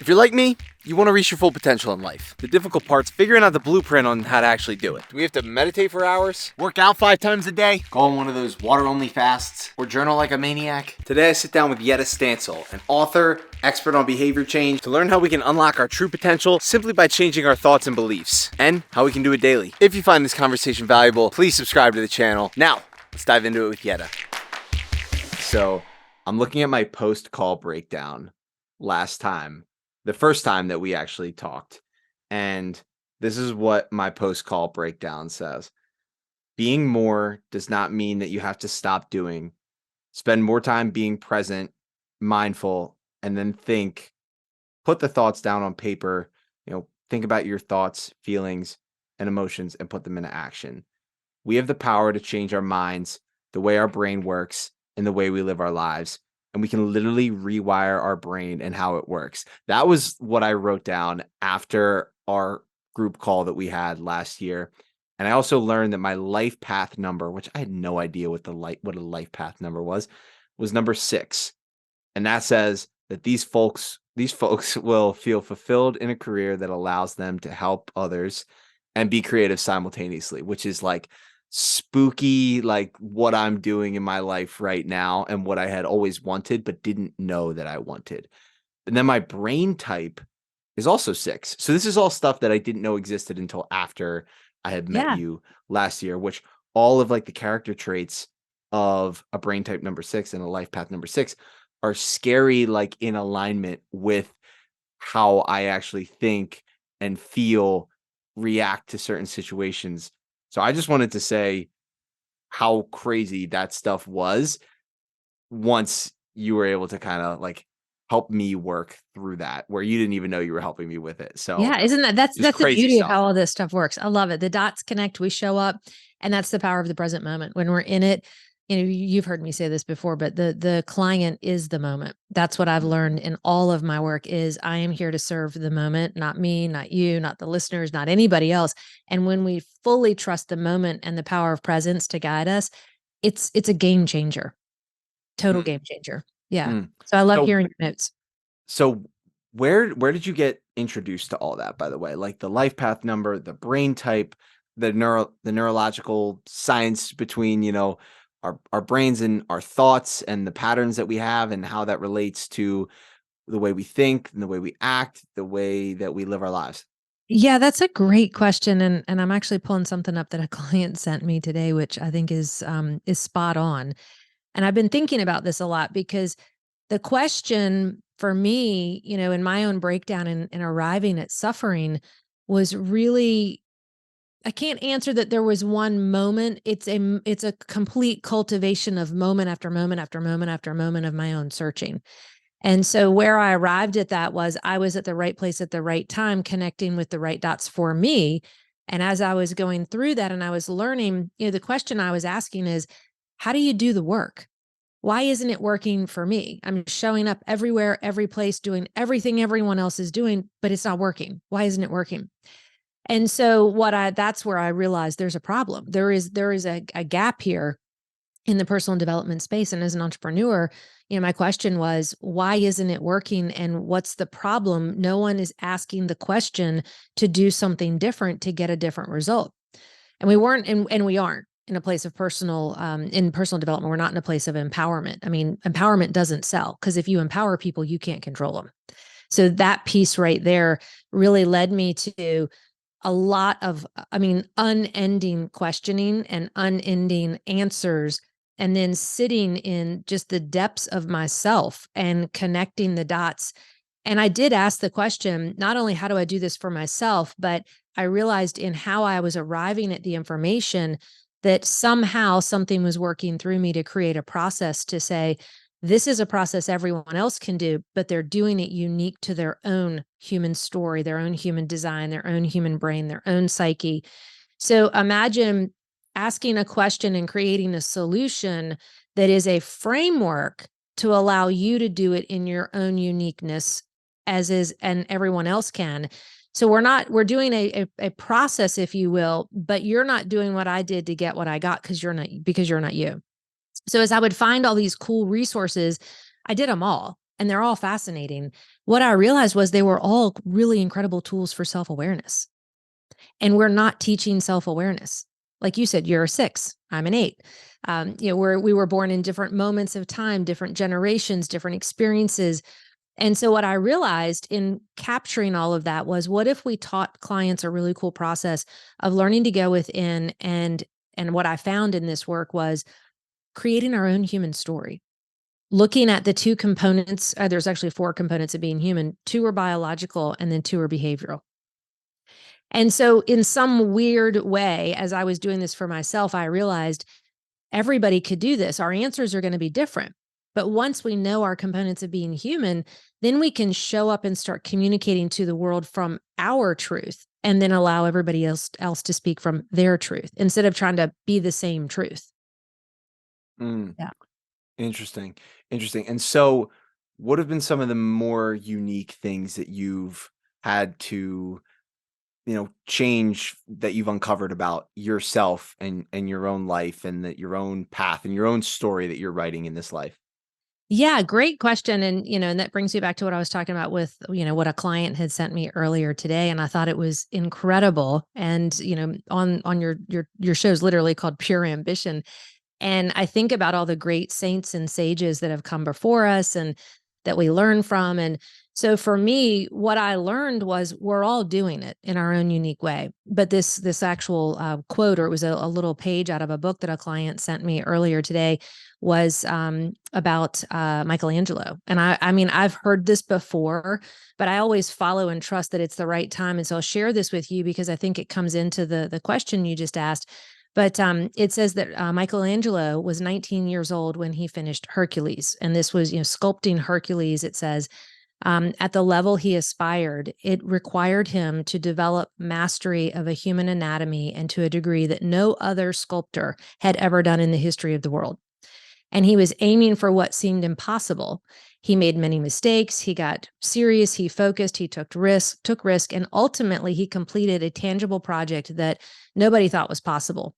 If you're like me, you want to reach your full potential in life. The difficult part's figuring out the blueprint on how to actually do it. Do we have to meditate for hours? Work out 5 times a day? Go on one of those water-only fasts? Or journal like a maniac? Today I sit down with Yedda Stancil, an author, expert on behavior change, to learn how we can unlock our true potential simply by changing our thoughts and beliefs, and how we can do it daily. If you find this conversation valuable, please subscribe to the channel. Now, let's dive into it with Yedda. So, I'm looking at my post-call breakdown last time. The first time that we actually talked. And this is what my post-call breakdown says. Being more does not mean that you have to stop doing. Spend more time being present, mindful, and then think. Put the thoughts down on paper. Think about your thoughts, feelings, and emotions and put them into action. We have the power to change our minds, the way our brain works, and the way we live our lives. And we can literally rewire our brain and how it works. That was what I wrote down after our group call that we had last year. And I also learned that my life path number, which I had no idea what a life path number was number 6. And that says that these folks will feel fulfilled in a career that allows them to help others and be creative simultaneously, which is like spooky, like what I'm doing in my life right now and what I had always wanted but didn't know that I wanted. And then my brain type is also 6. So this is all stuff that I didn't know existed until after I had met you last year, which all of like the character traits of a brain type number 6 and a life path number 6 are scary, like in alignment with how I actually think and feel, react to certain situations. So I just wanted to say how crazy that stuff was once you were able to kind of like help me work through that, where you didn't even know you were helping me with it. So yeah, isn't that's the beauty stuff. of how all this stuff works. I love it. The dots connect, we show up, and that's the power of the present moment. When we're in it, you've heard me say this before, but the client is the moment. That's what I've learned in all of my work is I am here to serve the moment, not me, not you, not the listeners, not anybody else. And when we fully trust the moment and the power of presence to guide us, it's a game changer. Total game changer. Yeah. So I love hearing your notes. So where did you get introduced to all that, by the way? Like the life path number, the brain type, the neurological science between, our brains and our thoughts and the patterns that we have and how that relates to the way we think and the way we act, the way that we live our lives? Yeah, that's a great question, and I'm actually pulling something up that a client sent me today, which I think is spot on. And I've been thinking about this a lot because the question for me, in my own breakdown and arriving at suffering was really, I can't answer that there was one moment. It's a complete cultivation of moment after moment after moment after moment of my own searching. And so where I arrived at that was I was at the right place at the right time, connecting with the right dots for me. And as I was going through that and I was learning, the question I was asking is, how do you do the work? Why isn't it working for me? I'm showing up everywhere, every place, doing everything everyone else is doing, but it's not working. Why isn't it working? And so that's where I realized there's a problem. There is a gap here in the personal development space. And as an entrepreneur, my question was, why isn't it working? And what's the problem? No one is asking the question to do something different to get a different result. And we weren't, and we aren't in a place of in personal development. We're not in a place of empowerment. I mean, empowerment doesn't sell because if you empower people, you can't control them. So that piece right there really led me to a lot of, unending questioning and unending answers, and then sitting in just the depths of myself and connecting the dots. And I did ask the question, not only how do I do this for myself, but I realized in how I was arriving at the information that somehow something was working through me to create a process to say, this is a process everyone else can do, but they're doing it unique to their own human story, their own human design, their own human brain, their own psyche. So imagine asking a question and creating a solution that is a framework to allow you to do it in your own uniqueness as is, and everyone else can. So we're doing a process, if you will, but you're not doing what I did to get what I got because you're not you. So as I would find all these cool resources, I did them all. and they're all fascinating. What I realized was they were all really incredible tools for self-awareness. And we're not teaching self-awareness. Like you said, you're a 6, I'm an 8. We were born in different moments of time, different generations, different experiences. And so what I realized in capturing all of that was, what if we taught clients a really cool process of learning to go within, and what I found in this work was creating our own human story. Looking at the 2 components, there's actually 4 components of being human. 2 are biological and then 2 are behavioral. And so in some weird way, as I was doing this for myself, I realized everybody could do this. Our answers are going to be different. But once we know our components of being human, then we can show up and start communicating to the world from our truth, and then allow everybody else to speak from their truth instead of trying to be the same truth. Mm, Yeah. interesting. Interesting. And so, what have been some of the more unique things that you've had to, change, that you've uncovered about yourself and your own life, and that your own path and your own story that you're writing in this life? Yeah, great question. And that brings me back to what I was talking about with, what a client had sent me earlier today. And I thought it was incredible. And, on your show is literally called Pure Ambition. And I think about all the great saints and sages that have come before us and that we learn from. And so for me, what I learned was we're all doing it in our own unique way. But this actual quote, or it was a little page out of a book that a client sent me earlier today, was about Michelangelo. And I mean, I've heard this before, but I always follow and trust that it's the right time. And so I'll share this with you because I think it comes into the question you just asked. But it says that Michelangelo was 19 years old when he finished Hercules. And this was, sculpting Hercules, it says, at the level he aspired, it required him to develop mastery of a human anatomy, and to a degree that no other sculptor had ever done in the history of the world. And he was aiming for what seemed impossible. He made many mistakes. He got serious. He focused. He took risk, and ultimately he completed a tangible project that nobody thought was possible.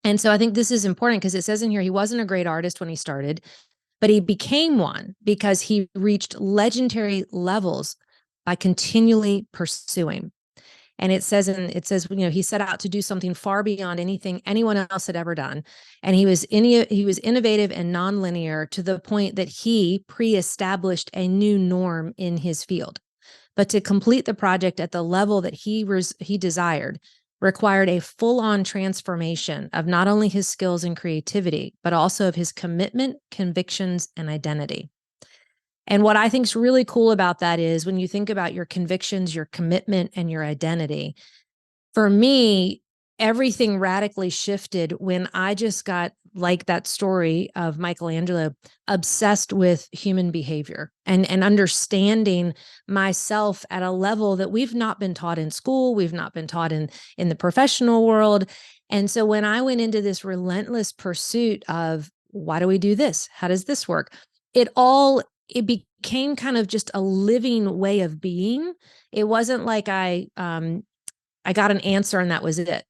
And so I think this is important because it says in here, he wasn't a great artist when he started, but he became one because he reached legendary levels by continually pursuing. And it says, he set out to do something far beyond anything anyone else had ever done. And he was innovative and nonlinear to the point that he pre-established a new norm in his field. But to complete the project at the level that he desired required a full-on transformation of not only his skills and creativity, but also of his commitment, convictions, and identity. And what I think is really cool about that is when you think about your convictions, your commitment, and your identity, for me, everything radically shifted when I just got, like that story of Michelangelo, obsessed with human behavior and understanding myself at a level that we've not been taught in school, we've not been taught in the professional world. And so when I went into this relentless pursuit of, why do we do this? How does this work? It became kind of just a living way of being. It wasn't like I got an answer and that was it.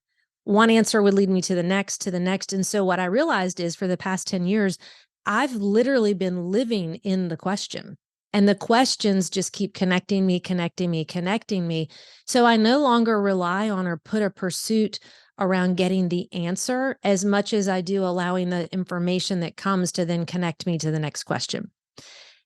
One answer would lead me to the next, to the next. And so what I realized is, for the past 10 years, I've literally been living in the question. And the questions just keep connecting me, connecting me, connecting me. So I no longer rely on or put a pursuit around getting the answer as much as I do allowing the information that comes to then connect me to the next question.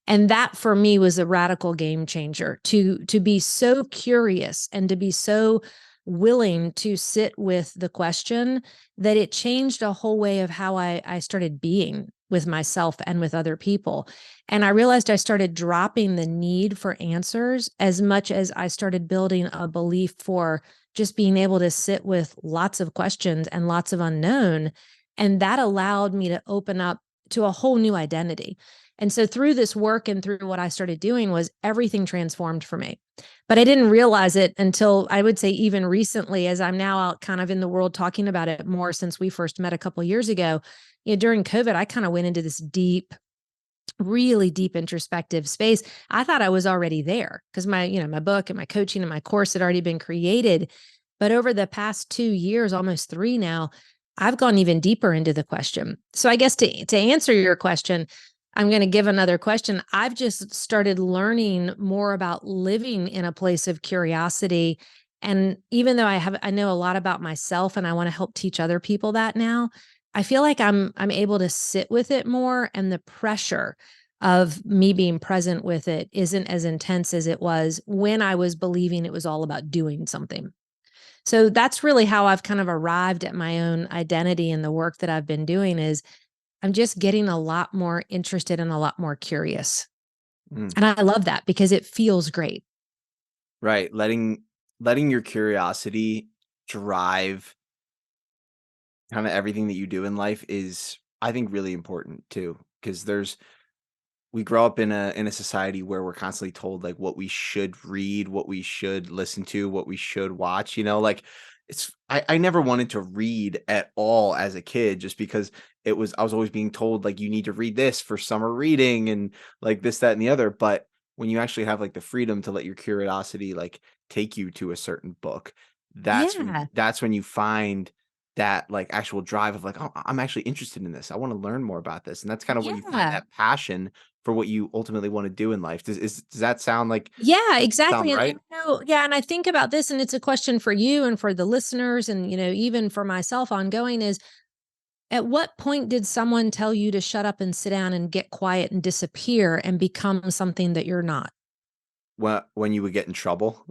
And that for me was a radical game changer, to be so curious and to be so willing to sit with the question, that it changed a whole way of how I started being with myself and with other people. And I realized I started dropping the need for answers as much as I started building a belief for just being able to sit with lots of questions and lots of unknown. And that allowed me to open up to a whole new identity. And so through this work and through what I started doing, was everything transformed for me. But I didn't realize it until, I would say, even recently, as I'm now out kind of in the world talking about it more since we first met a couple of years ago. During COVID, I kind of went into this deep, really deep introspective space. I thought I was already there because my book and my coaching and my course had already been created. But over the past 2 years, almost 3 now, I've gone even deeper into the question. So I guess to answer your question, I'm going to give another question. I've just started learning more about living in a place of curiosity. And even though I know a lot about myself and I want to help teach other people that now, I feel like I'm able to sit with it more, and the pressure of me being present with it isn't as intense as it was when I was believing it was all about doing something. So that's really how I've kind of arrived at my own identity in the work that I've been doing is I'm just getting a lot more interested and a lot more curious. Mm, And I love that because it feels great. right. Letting your curiosity drive kind of everything that you do in life is, I think, really important too. Because we grow up in a society where we're constantly told like what we should read, what we should listen to, what we should watch, like I never wanted to read at all as a kid just because I was always being told like you need to read this for summer reading and like this, that, and the other. But when you actually have like the freedom to let your curiosity like take you to a certain book, Yeah. that's when you find that like actual drive of like, oh, I'm actually interested in this. I want to learn more about this. And that's kind of when you find Yeah. that passion for what you ultimately wanna do in life. Does that sound like Yeah, exactly. And right? yeah, and I think about this, and it's a question for you and for the listeners, and even for myself ongoing is at what point did someone tell you to shut up and sit down and get quiet and disappear and become something that you're not? When you would get in trouble?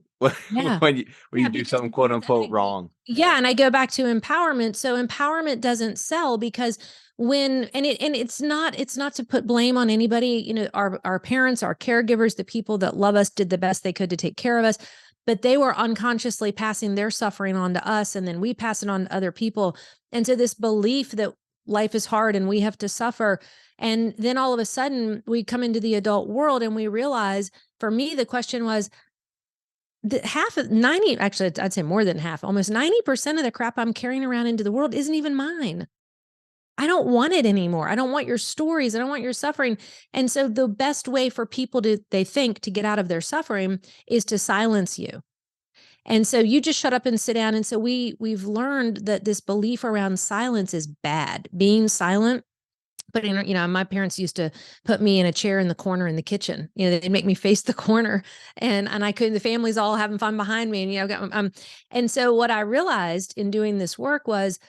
Yeah. When you Yeah, do because something quote unquote I wrong. yeah, Yeah. and I go back to empowerment. So empowerment doesn't sell because when and it's not to put blame on anybody, our parents, our caregivers, the people that love us did the best they could to take care of us, but they were unconsciously passing their suffering on to us, and then we pass it on to other people. And so this belief that life is hard and we have to suffer, and then all of a sudden we come into the adult world and we realize, for me the question was, the half of 90, actually, I'd say more than half, almost 90% of the crap I'm carrying around into the world isn't even mine. I don't want it anymore. I don't want your stories. I don't want your suffering. And so the best way for people they think, to get out of their suffering is to silence you. And so you just shut up and sit down. And so we've learned that this belief around silence is bad. Being silent, but my parents used to put me in a chair in the corner in the kitchen. They'd make me face the corner, and I couldn't. The family's all having fun behind me, and and so what I realized in doing this work was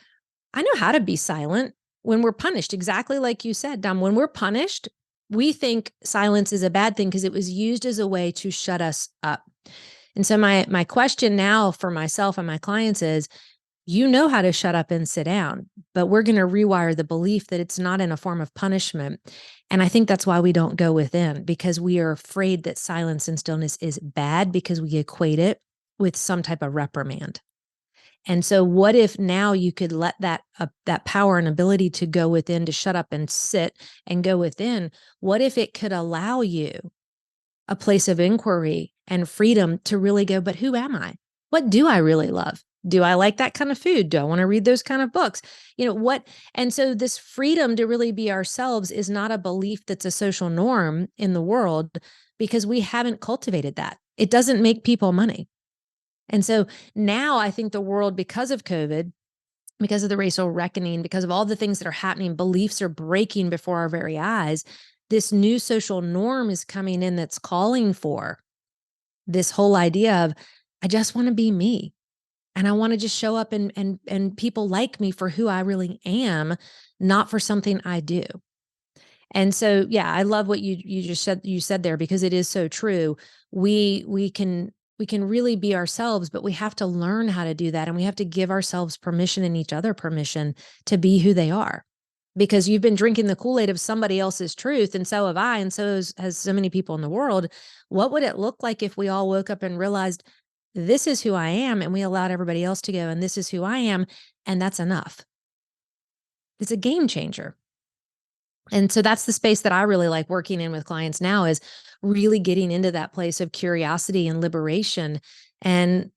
I know how to be silent when we're punished. Exactly like you said, Dom. When we're punished, we think silence is a bad thing because it was used as a way to shut us up. And so my question now for myself and my clients is, you know how to shut up and sit down, but we're going to rewire the belief that it's not in a form of punishment. And I think that's why we don't go within, because we are afraid that silence and stillness is bad because we equate it with some type of reprimand. And so what if now you could let that power and ability to go within, to shut up and sit and go within, what if it could allow you a place of inquiry and freedom to really go, but who am I? What do I really love? Do I like that kind of food? Do I want to read those kind of books? What? And so this freedom to really be ourselves is not a belief that's a social norm in the world, because we haven't cultivated that. It doesn't make people money. And so now I think the world, because of COVID, because of the racial reckoning, because of all the things that are happening, beliefs are breaking before our very eyes. This new social norm is coming in that's calling for this whole idea of, I just want to be me. And I want to just show up, and people like me for who I really am, not for something I do. And so, yeah, I love what you just said there, because it is so true. We can really be ourselves, but we have to learn how to do that, and we have to give ourselves permission and each other permission to be who they are. Because you've been drinking the Kool-Aid of somebody else's truth, and so have I, and so has so many people in the world. What would it look like if we all woke up and realized this is who I am, and we allowed everybody else to go, and this is who I am, and that's enough? It's a game changer. And so that's the space that I really like working in with clients now, is really getting into that place of curiosity and liberation. And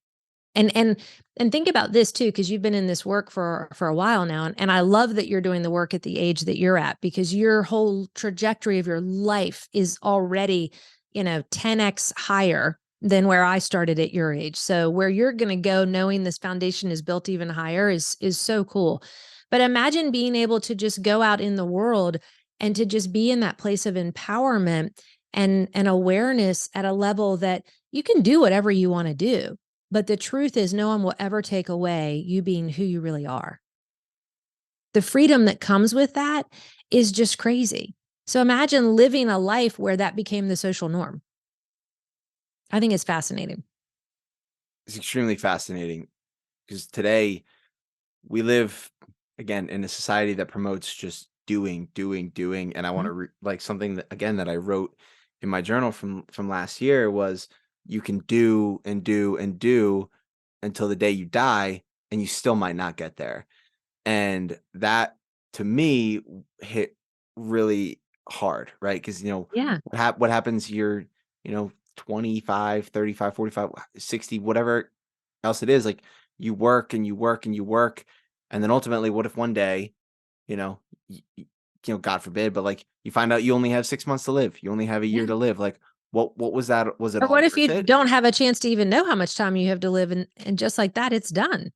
and and and think about this too, because you've been in this work for a while now, and I love that you're doing the work at the age that you're at, because your whole trajectory of your life is already 10x higher than where I started at your age. So where you're going to go, knowing this foundation is built even higher, is so cool. But imagine being able to just go out in the world and to just be in that place of empowerment and awareness at a level that you can do whatever you want to do. But the truth is, no one will ever take away you being who you really are. The freedom that comes with that is just crazy. So imagine living a life where that became the social norm. I think it's fascinating. It's extremely fascinating because today we live again in a society that promotes just doing, doing, doing. And I want to like something that again that I wrote in my journal from last year was you can do and do and do until the day you die, and you still might not get there. And that to me hit really hard, right? Because Yeah. what happens you're 25, 35, 45, 60, whatever else it is, like you work and you work and you work, and then ultimately what if one day, you know God forbid, but like you find out you only have 6 months to live, you only have a year Yeah. to live, like what was that? Was it Or all what if worth you it? don't have a chance to even know how much time you have to live, and just like that, it's done.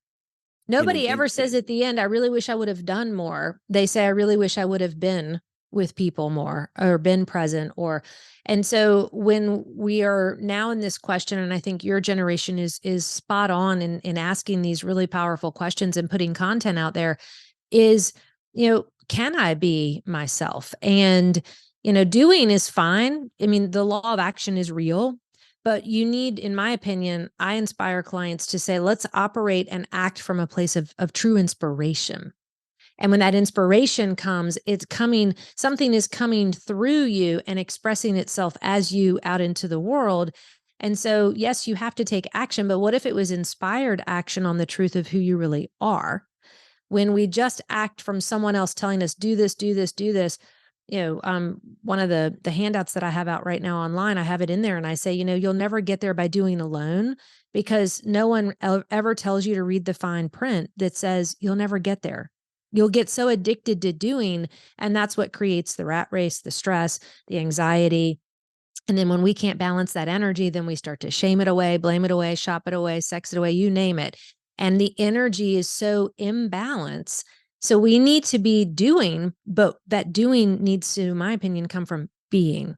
in an Nobody ever says instant. at the end, I really wish I would have done more. They say, I really wish I would have been with people more or been present and so when we are now in this question, and I think your generation is spot on in asking these really powerful questions and putting content out there is, can I be myself? And, doing is fine. I mean, the law of action is real, but you need, in my opinion, I inspire clients to say, let's operate and act from a place of true inspiration. And when that inspiration comes, something is coming through you and expressing itself as you out into the world. And so, yes, you have to take action, but what if it was inspired action on the truth of who you really are? When we just act from someone else telling us, do this, do this, do this, one of the handouts that I have out right now online, I have it in there and I say, you'll never get there by doing alone, because no one ever tells you to read the fine print that says you'll never get there. You'll get so addicted to doing, and that's what creates the rat race, the stress, the anxiety. And then when we can't balance that energy, then we start to shame it away, blame it away, shop it away, sex it away, you name it. And the energy is so imbalanced. So we need to be doing, but that doing needs to, in my opinion, come from being.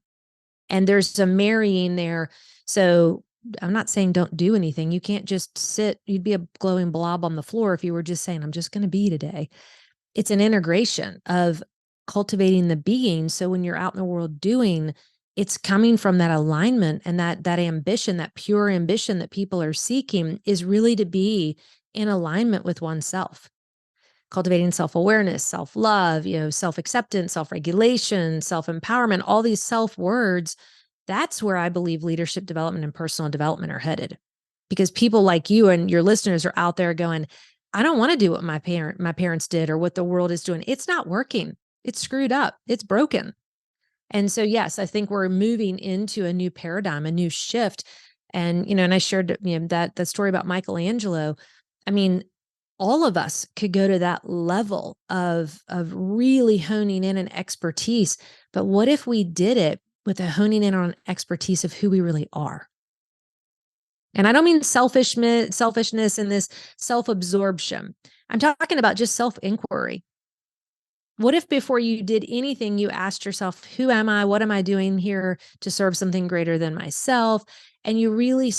And there's a marrying there. So I'm not saying don't do anything. You can't just sit. You'd be a glowing blob on the floor if you were just saying, I'm just going to be today. It's an integration of cultivating the being. So when you're out in the world doing, it's coming from that alignment, and that ambition, that pure ambition that people are seeking is really to be in alignment with oneself. Cultivating self-awareness, self-love, self-acceptance, self-regulation, self-empowerment, all these self-words. That's where I believe leadership development and personal development are headed. Because people like you and your listeners are out there going, I don't want to do what my parents did or what the world is doing. It's not working. It's screwed up. It's broken. And so, yes, I think we're moving into a new paradigm, a new shift. And, and I shared, that story about Michelangelo. I mean, all of us could go to that level of really honing in an expertise. But what if we did it with a honing in on expertise of who we really are? And I don't mean selfishness and this self-absorption. I'm talking about just self-inquiry. What if before you did anything, you asked yourself, who am I? What am I doing here to serve something greater than myself? And you really,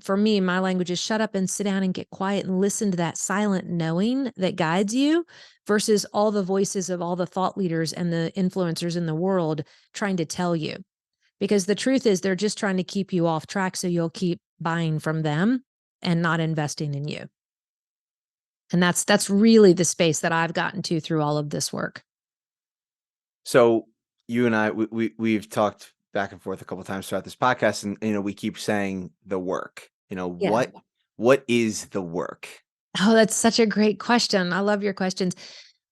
for me, my language is shut up and sit down and get quiet and listen to that silent knowing that guides you versus all the voices of all the thought leaders and the influencers in the world trying to tell you. Because the truth is they're just trying to keep you off track so you'll keep buying from them and not investing in you. And that's really the space that I've gotten to through all of this work. So you and I, we've talked back and forth a couple of times throughout this podcast, and we keep saying the work. Yeah. What is the work? Oh, that's such a great question. I love your questions.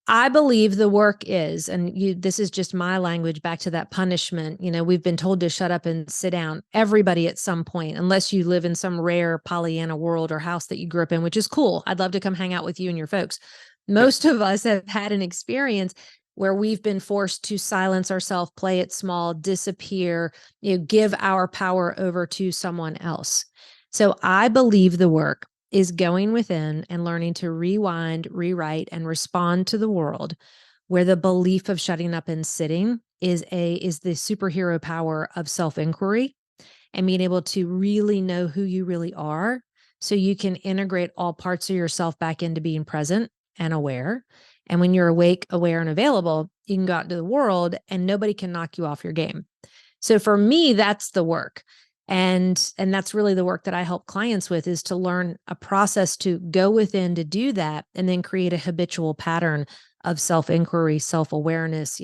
I believe the work is, and this is just my language back to that punishment. We've been told to shut up and sit down. Everybody at some point, unless you live in some rare Pollyanna world or house that you grew up in, which is cool. I'd love to come hang out with you and your folks. Most of us have had an experience where we've been forced to silence ourselves, play it small, disappear, give our power over to someone else. So I believe the work is going within and learning to rewind, rewrite, and respond to the world where the belief of shutting up and sitting is the superhero power of self-inquiry and being able to really know who you really are so you can integrate all parts of yourself back into being present and aware. And when you're awake, aware, and available, you can go out into the world and nobody can knock you off your game. So for me, that's the work. And that's really the work that I help clients with, is to learn a process to go within to do that and then create a habitual pattern of self-inquiry, self-awareness.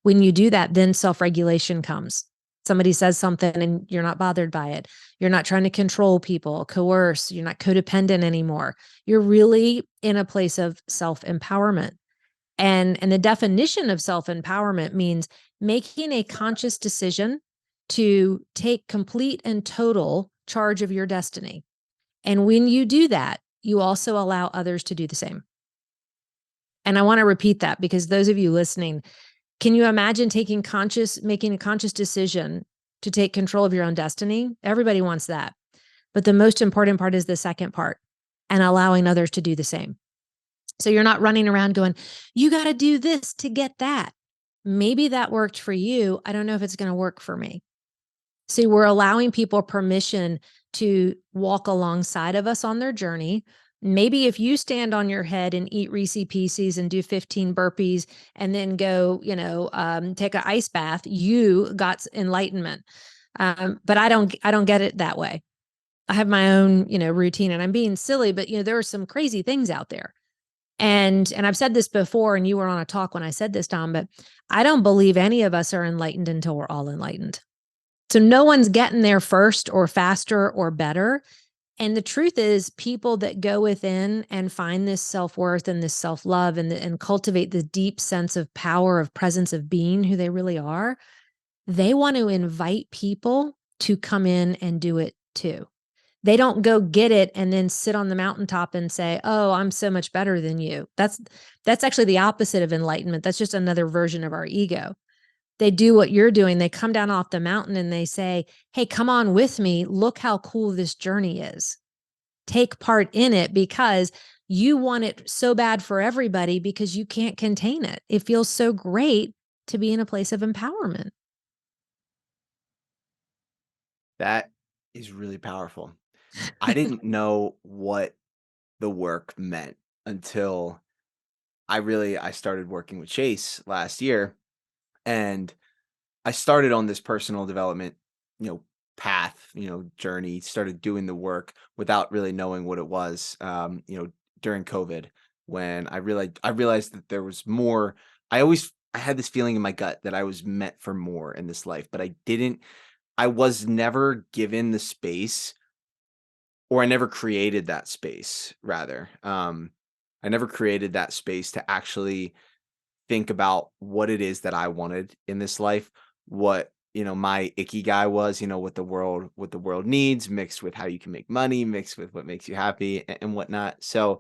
When you do that, then self-regulation comes. Somebody says something and you're not bothered by it. You're not trying to control people, coerce, you're not codependent anymore. You're really in a place of self-empowerment. And the definition of self-empowerment means making a conscious decision to take complete and total charge of your destiny. And when you do that, you also allow others to do the same. And I want to repeat that, because those of you listening, can you imagine making a conscious decision to take control of your own destiny? Everybody wants that. But the most important part is the second part, and allowing others to do the same. So you're not running around going, you got to do this to get that. Maybe that worked for you. I don't know if it's going to work for me. See, we're allowing people permission to walk alongside of us on their journey. Maybe if you stand on your head and eat Reese Pieces and do 15 burpees and then go, take an ice bath, you got enlightenment. But I don't get it that way. I have my own, routine, and I'm being silly, but there are some crazy things out there. And I've said this before, and you were on a talk when I said this, Tom, but I don't believe any of us are enlightened until we're all enlightened. So no one's getting there first or faster or better. And the truth is, people that go within and find this self-worth and this self-love and cultivate the deep sense of power, of presence, of being who they really are, they want to invite people to come in and do it too. They don't go get it and then sit on the mountaintop and say, "Oh, I'm so much better than you." That's actually the opposite of enlightenment. That's just another version of our ego. They do what you're doing. They come down off the mountain and they say, "Hey, come on with me. Look how cool this journey is. Take part in it, because you want it so bad for everybody because you can't contain it. It feels so great to be in a place of empowerment." That is really powerful. I didn't know what the work meant until I started working with Chase last year, and I started on this personal development, you know, path, journey, started doing the work without really knowing what it was. During COVID, when I realized that there was more. I had this feeling in my gut that I was meant for more in this life, but I was never given the space, or I never created that space, rather. I never created that space to actually think about what it is that I wanted in this life, what, my icky guy was, what the world needs, mixed with how you can make money, mixed with what makes you happy, and whatnot. So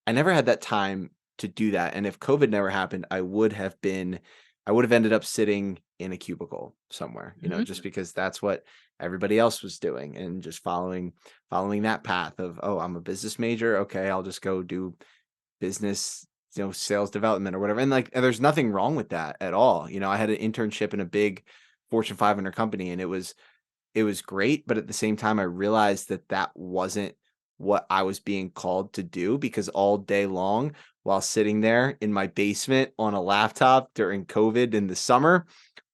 I never had that time to do that. And if COVID never happened, I would have ended up sitting in a cubicle somewhere, Mhm. just because that's what everybody else was doing, and just following that path of, oh, I'm a business major. Okay, I'll just go do business, sales development or whatever. And there's nothing wrong with that at all. I had an internship in a big Fortune 500 company, and it was great, but at the same time I realized that that wasn't what I was being called to do, because all day long, while sitting there in my basement on a laptop during COVID in the summer,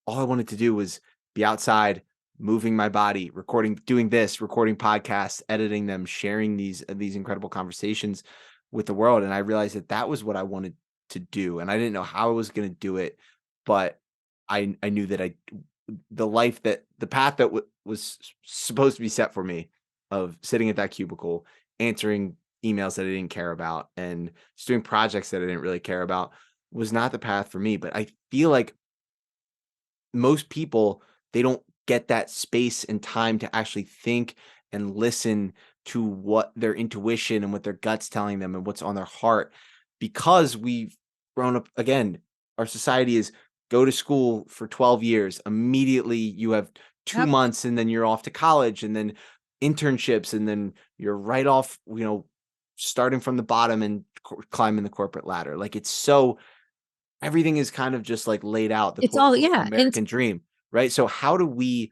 all I wanted to do was be outside, moving my body, recording podcasts, editing them, sharing these incredible conversations with the world. And I realized that that was what I wanted to do, and I didn't know how I was going to do it, but I knew that the path that was supposed to be set for me, of sitting at that cubicle, answering emails that I didn't care about, and just doing projects that I didn't really care about, was not the path for me. But I feel like most people, they don't get that space and time to actually think and listen to what their intuition and what their gut's telling them and what's on their heart, because we've grown up, again, our society is, go to school for 12 years, immediately you have 2 Yep. months, and then you're off to college, and then internships, and then you're right off, starting from the bottom and climbing the corporate ladder. Like, it's so everything is kind of just like laid out, the It's quote all, unquote yeah. And American dream, right? So how do we,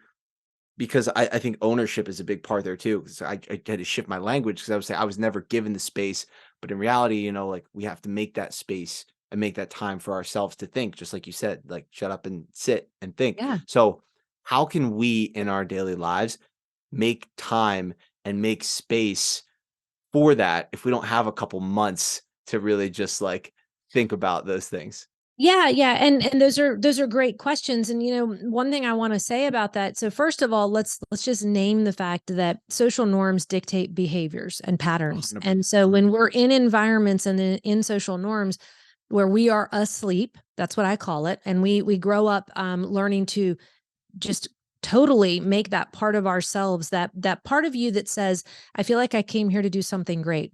because I think ownership is a big part there too. Because I had to shift my language because I was saying I was never given the space, but in reality, like we have to make that space and make that time for ourselves to think, just like you said, like shut up and sit and think. yeah. So how can we in our daily lives make time and make space for that if we don't have a couple months to really just like think about those things? Yeah, yeah, and those are great questions. And one thing I want to say about that. So first of all, let's just name the fact that social norms dictate behaviors and patterns. And 100%. so when we're in environments and in social norms where we are asleep, that's what I call it, and we grow up learning to just totally make that part of ourselves, that part of you that says, I feel like I came here to do something great.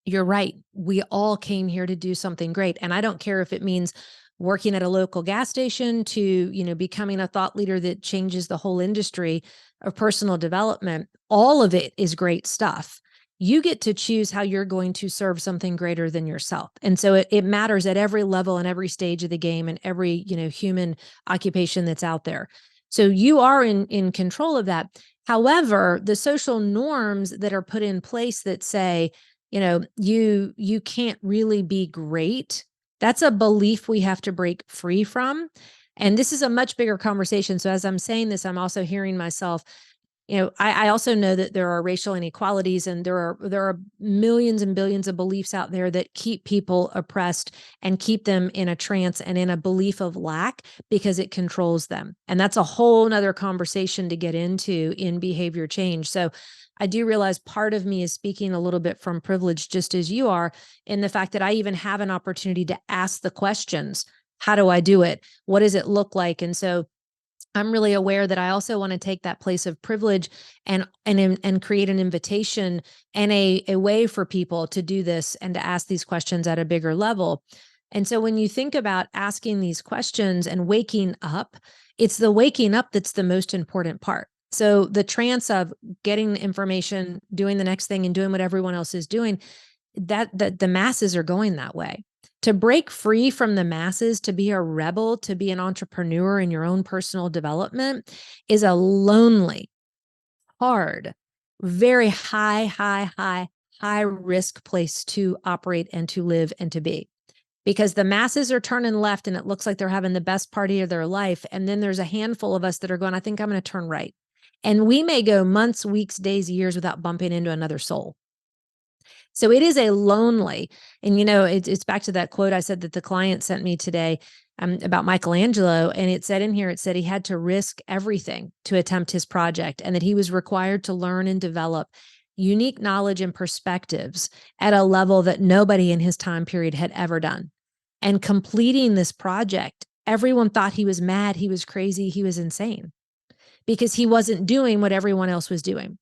You're right. We all came here to do something great. And I don't care if it means working at a local gas station to, becoming a thought leader that changes the whole industry of personal development. All of it is great stuff. You get to choose how you're going to serve something greater than yourself. And so it matters at every level and every stage of the game and every, human occupation that's out there. So you are in control of that. However, the social norms that are put in place that say, you can't really be great. That's a belief we have to break free from. And this is a much bigger conversation. So as I'm saying this, I'm also hearing myself, I also know that there are racial inequalities and there are millions and billions of beliefs out there that keep people oppressed and keep them in a trance and in a belief of lack because it controls them. And that's a whole nother conversation to get into in behavior change. So I do realize part of me is speaking a little bit from privilege, just as you are, in the fact that I even have an opportunity to ask the questions. How do I do it? What does it look like? And so I'm really aware that I also want to take that place of privilege and create an invitation and a way for people to do this and to ask these questions at a bigger level. And so when you think about asking these questions and waking up, it's the waking up that's the most important part. So the trance of getting information, doing the next thing and doing what everyone else is doing, that the masses are going that way. To break free from the masses, to be a rebel, to be an entrepreneur in your own personal development is a lonely, hard, very high risk place to operate and to live and to be. Because the masses are turning left and it looks like they're having the best party of their life. And then there's a handful of us that are going, I think I'm going to turn right. And we may go months, weeks, days, years without bumping into another soul. So it is a lonely, and it's back to that quote I said that the client sent me today about Michelangelo. And it said in here, it said he had to risk everything to attempt his project and that he was required to learn and develop unique knowledge and perspectives at a level that nobody in his time period had ever done. And completing this project, everyone thought he was mad, he was crazy, he was insane because he wasn't doing what everyone else was doing.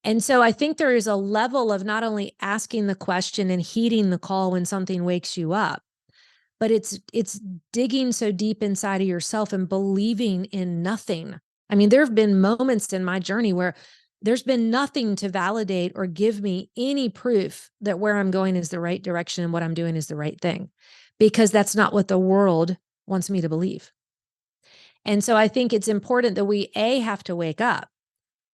And so I think there is a level of not only asking the question and heeding the call when something wakes you up, but it's digging so deep inside of yourself and believing in nothing. I mean, there have been moments in my journey where there's been nothing to validate or give me any proof that where I'm going is the right direction and what I'm doing is the right thing, because that's not what the world wants me to believe. And so I think it's important that we have to wake up.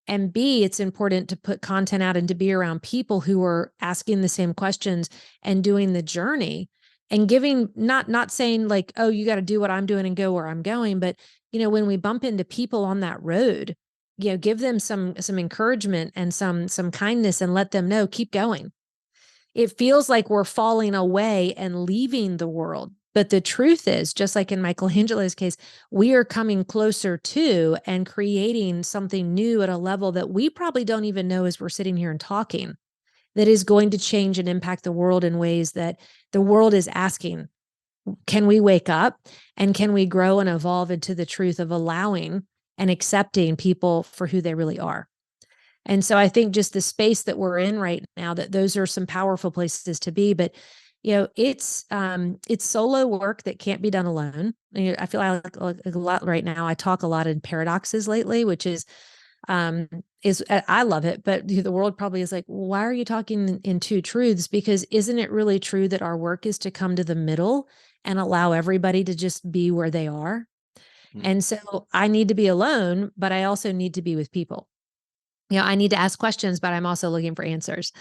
And B, it's important to put content out and to be around people who are asking the same questions and doing the journey and giving, not saying like, oh, you got to do what I'm doing and go where I'm going. But, when we bump into people on that road, give them some encouragement and some kindness and let them know, keep going. It feels like we're falling away and leaving the world. But the truth is, just like in Michelangelo's case, we are coming closer to and creating something new at a level that we probably don't even know as we're sitting here and talking, that is going to change and impact the world in ways that the world is asking. Can we wake up and can we grow and evolve into the truth of allowing and accepting people for who they really are? And so I think just the space that we're in right now, that those are some powerful places to be. But it's solo work that can't be done alone. I feel like a lot right now. I talk a lot in paradoxes lately, which is is I love it, but the world probably is like, why are you talking in two truths? Because isn't it really true that our work is to come to the middle and allow everybody to just be where they are? Mm. And so I need to be alone, but I also need to be with people. I need to ask questions, but I'm also looking for answers.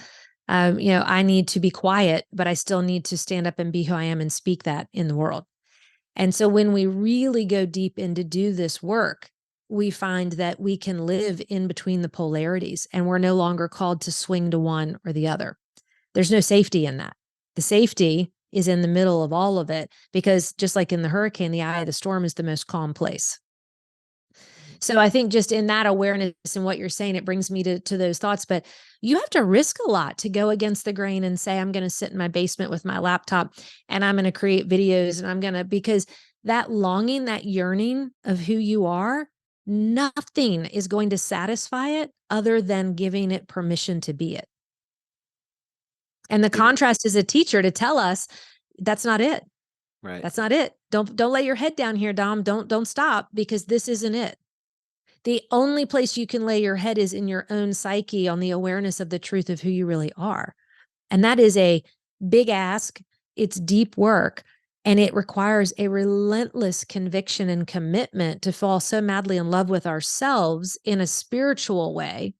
I need to be quiet, but I still need to stand up and be who I am and speak that in the world. And so when we really go deep into do this work, we find that we can live in between the polarities and we're no longer called to swing to one or the other. There's no safety in that. The safety is in the middle of all of it because just like in the hurricane, the eye of the storm is the most calm place. So I think just in that awareness and what you're saying, it brings me to those thoughts. But you have to risk a lot to go against the grain and say, I'm going to sit in my basement with my laptop and I'm going to create videos and I'm going to, because that longing, that yearning of who you are, nothing is going to satisfy it other than giving it permission to be it. And the contrast is a teacher to tell us that's not it. Right. That's not it. Don't lay your head down here, Dom. Don't stop because this isn't it. The only place you can lay your head is in your own psyche on the awareness of the truth of who you really are. And that is a big ask. It's deep work. And it requires a relentless conviction and commitment to fall so madly in love with ourselves in a spiritual way,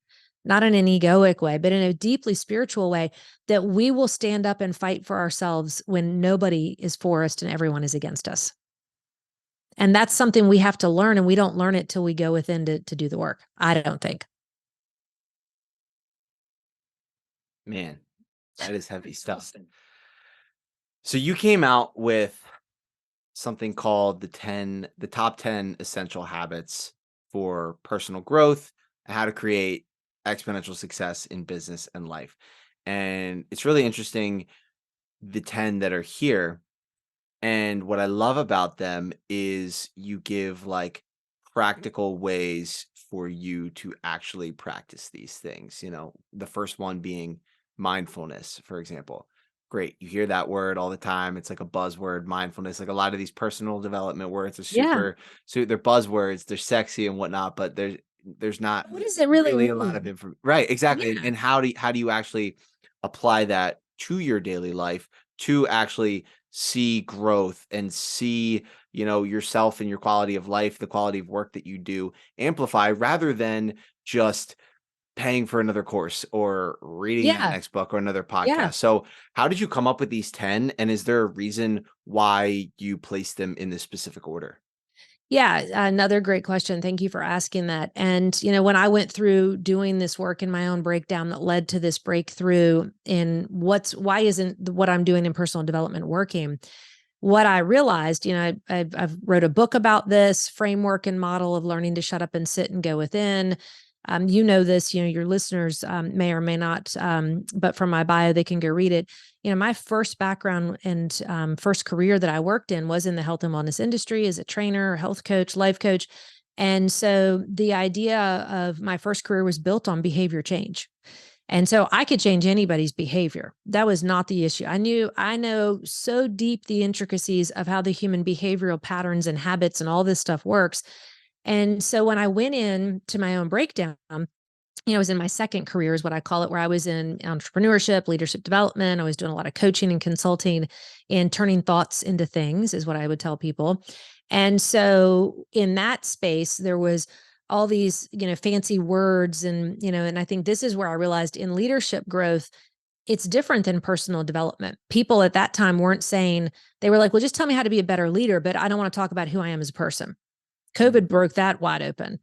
not in an egoic way, but in a deeply spiritual way, that we will stand up and fight for ourselves when nobody is for us and everyone is against us. And that's something we have to learn, and we don't learn it till we go within to do the work. I don't think. Man, that is heavy stuff. So you came out with something called the top 10 essential habits for personal growth and how to create exponential success in business and life. And it's really interesting, the 10 that are here. And what I love about them is you give like practical ways for you to actually practice these things. The first one being mindfulness, for example. Great. You hear that word all the time. It's like a buzzword, mindfulness. Like a lot of these personal development words are Yeah. so they're buzzwords, they're sexy and whatnot, but there's not What does it really really a lot of mean? information. Right, exactly. And, Yeah. and how do you actually apply that to your daily life to actually see growth and see yourself and your quality of life, the quality of work that you do amplify, rather than just paying for another course or reading that Yeah. next book or another Yeah. podcast. So how did you come up with these 10, and is there a reason why you placed them in this specific order? Yeah, another great question. Thank you for asking that. And, when I went through doing this work in my own breakdown that led to this breakthrough in why isn't what I'm doing in personal development working? What I realized, I've wrote a book about this framework and model of learning to shut up and sit and go within. This, your listeners may or may not, but from my bio, they can go read it. My first background and first career that I worked in was in the health and wellness industry as a trainer, health coach, life coach. And so the idea of my first career was built on behavior change. And so I could change anybody's behavior. That was not the issue. I know so deep the intricacies of how the human behavioral patterns and habits and all this stuff works. And so when I went in to my own breakdown, I was in my second career is what I call it, where I was in entrepreneurship, leadership development. I was doing a lot of coaching and consulting and turning thoughts into things is what I would tell people. And so in that space, there was all these, fancy words and I think this is where I realized in leadership growth, it's different than personal development. People at that time weren't saying, they were like, well, just tell me how to be a better leader, but I don't want to talk about who I am as a person. COVID broke that wide open.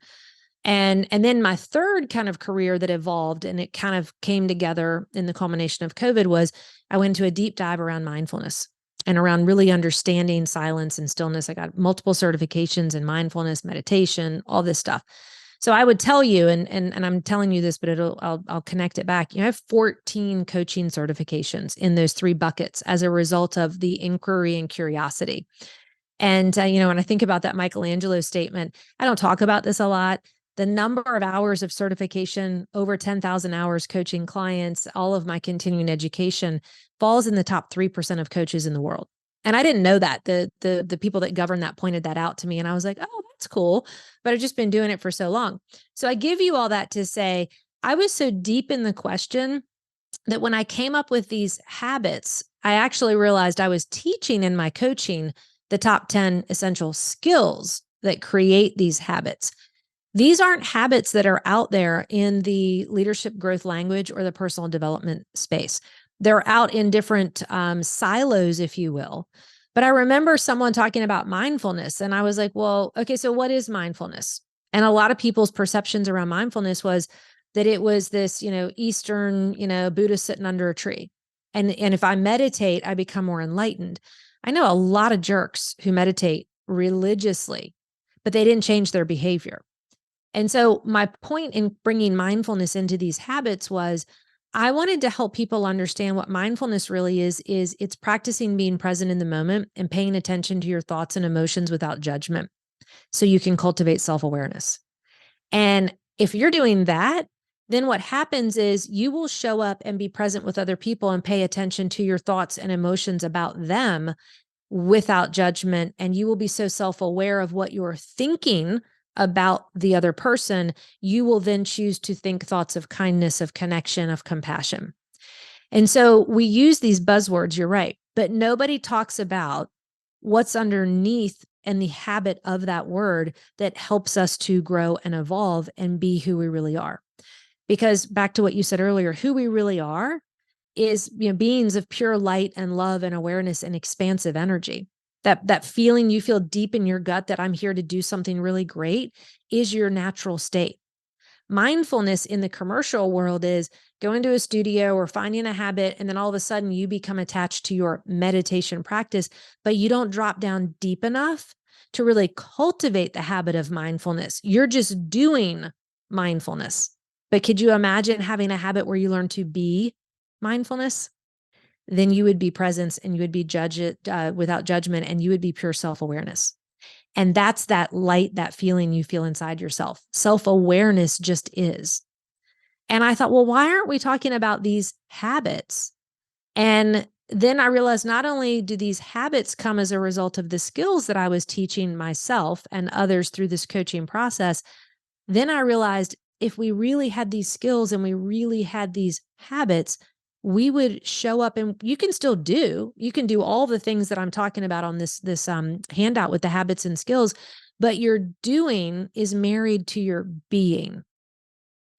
And then my third kind of career that evolved and it kind of came together in the culmination of COVID was I went into a deep dive around mindfulness and around really understanding silence and stillness. I got multiple certifications in mindfulness, meditation, all this stuff. So I would tell you, and I'm telling you this, but I'll connect it back. I have 14 coaching certifications in those three buckets as a result of the inquiry and curiosity. And when I think about that Michelangelo statement, I don't talk about this a lot. The number of hours of certification, over 10,000 hours coaching clients, all of my continuing education falls in the top 3% of coaches in the world. And I didn't know that. The people that govern that pointed that out to me. And I was like, oh, that's cool. But I've just been doing it for so long. So I give you all that to say, I was so deep in the question that when I came up with these habits, I actually realized I was teaching in my coaching the top 10 essential skills that create these habits. These aren't habits that are out there in the leadership growth language or the personal development space. They're out in different silos, if you will. But I remember someone talking about mindfulness, and I was like, well, okay, so what is mindfulness? And a lot of people's perceptions around mindfulness was that it was this, Eastern, Buddha sitting under a tree. And if I meditate, I become more enlightened. I know a lot of jerks who meditate religiously, but they didn't change their behavior. And so my point in bringing mindfulness into these habits was I wanted to help people understand what mindfulness really is it's practicing being present in the moment and paying attention to your thoughts and emotions without judgment so you can cultivate self-awareness. And if you're doing that, then what happens is you will show up and be present with other people and pay attention to your thoughts and emotions about them without judgment. And you will be so self-aware of what you're thinking about the other person, you will then choose to think thoughts of kindness, of connection, of compassion. And so we use these buzzwords, you're right, but nobody talks about what's underneath and the habit of that word that helps us to grow and evolve and be who we really are. Because back to what you said earlier, who we really are is, beings of pure light and love and awareness and expansive energy. That feeling you feel deep in your gut that I'm here to do something really great is your natural state. Mindfulness in the commercial world is going to a studio or finding a habit, and then all of a sudden you become attached to your meditation practice, but you don't drop down deep enough to really cultivate the habit of mindfulness. You're just doing mindfulness. But could you imagine having a habit where you learn to be mindfulness? Then you would be presence and you would be without judgment, and you would be pure self-awareness. And that's that light, that feeling you feel inside yourself. Self-awareness just is. And I thought, well, why aren't we talking about these habits? And then I realized not only do these habits come as a result of the skills that I was teaching myself and others through this coaching process, then I realized if we really had these skills and we really had these habits, we would show up, and you can do all the things that I'm talking about on this handout with the habits and skills, but your doing is married to your being.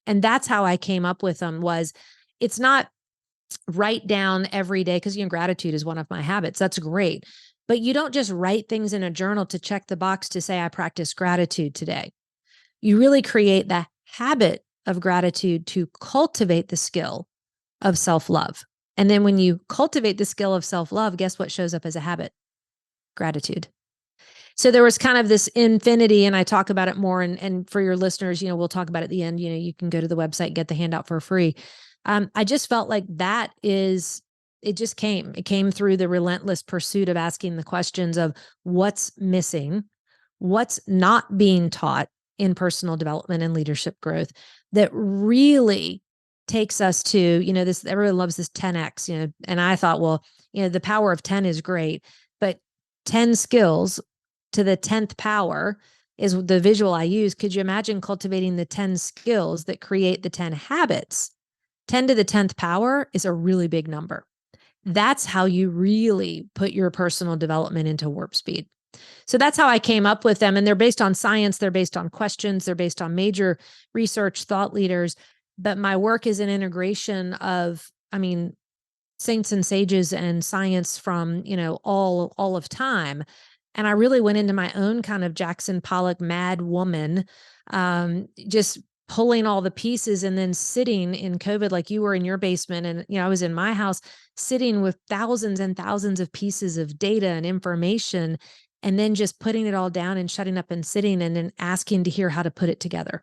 And that's how I came up with them. Was it's not write down every day, because gratitude is one of my habits. That's great. But you don't just write things in a journal to check the box to say I practice gratitude today. You really create the habit of gratitude to cultivate the skill of self-love. And then when you cultivate the skill of self-love, guess what shows up as a habit? Gratitude. So there was kind of this infinity, and I talk about it more. And for your listeners, we'll talk about it at the end. You can go to the website, get the handout for free. I just felt like it just came. It came through the relentless pursuit of asking the questions of what's missing, what's not being taught in personal development and leadership growth that really takes us to, this, everyone loves this 10x, and I thought, well, the power of 10 is great, but 10 skills to the 10th power is the visual I use. Could you imagine cultivating the 10 skills that create the 10 habits? 10 to the 10th power is a really big number. That's how you really put your personal development into warp speed. So that's how I came up with them. And they're based on science. They're based on questions. They're based on major research, thought leaders. But my work is an integration of, saints and sages and science from, all of time. And I really went into my own kind of Jackson Pollock mad woman, just pulling all the pieces and then sitting in COVID, like you were in your basement. And, I was in my house sitting with thousands and thousands of pieces of data and information, and then just putting it all down and shutting up and sitting and then asking to hear how to put it together.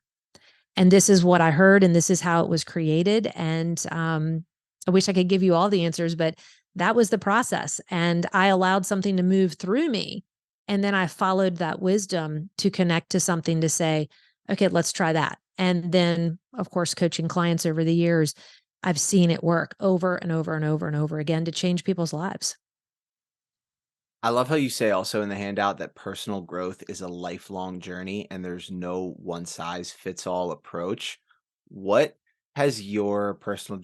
And this is what I heard, and this is how it was created. And I wish I could give you all the answers, but that was the process. And I allowed something to move through me. And then I followed that wisdom to connect to something to say, okay, let's try that. And then, of course, coaching clients over the years, I've seen it work over and over and over and over again to change people's lives. I love how you say also in the handout that personal growth is a lifelong journey and there's no one size fits all approach. What has your personal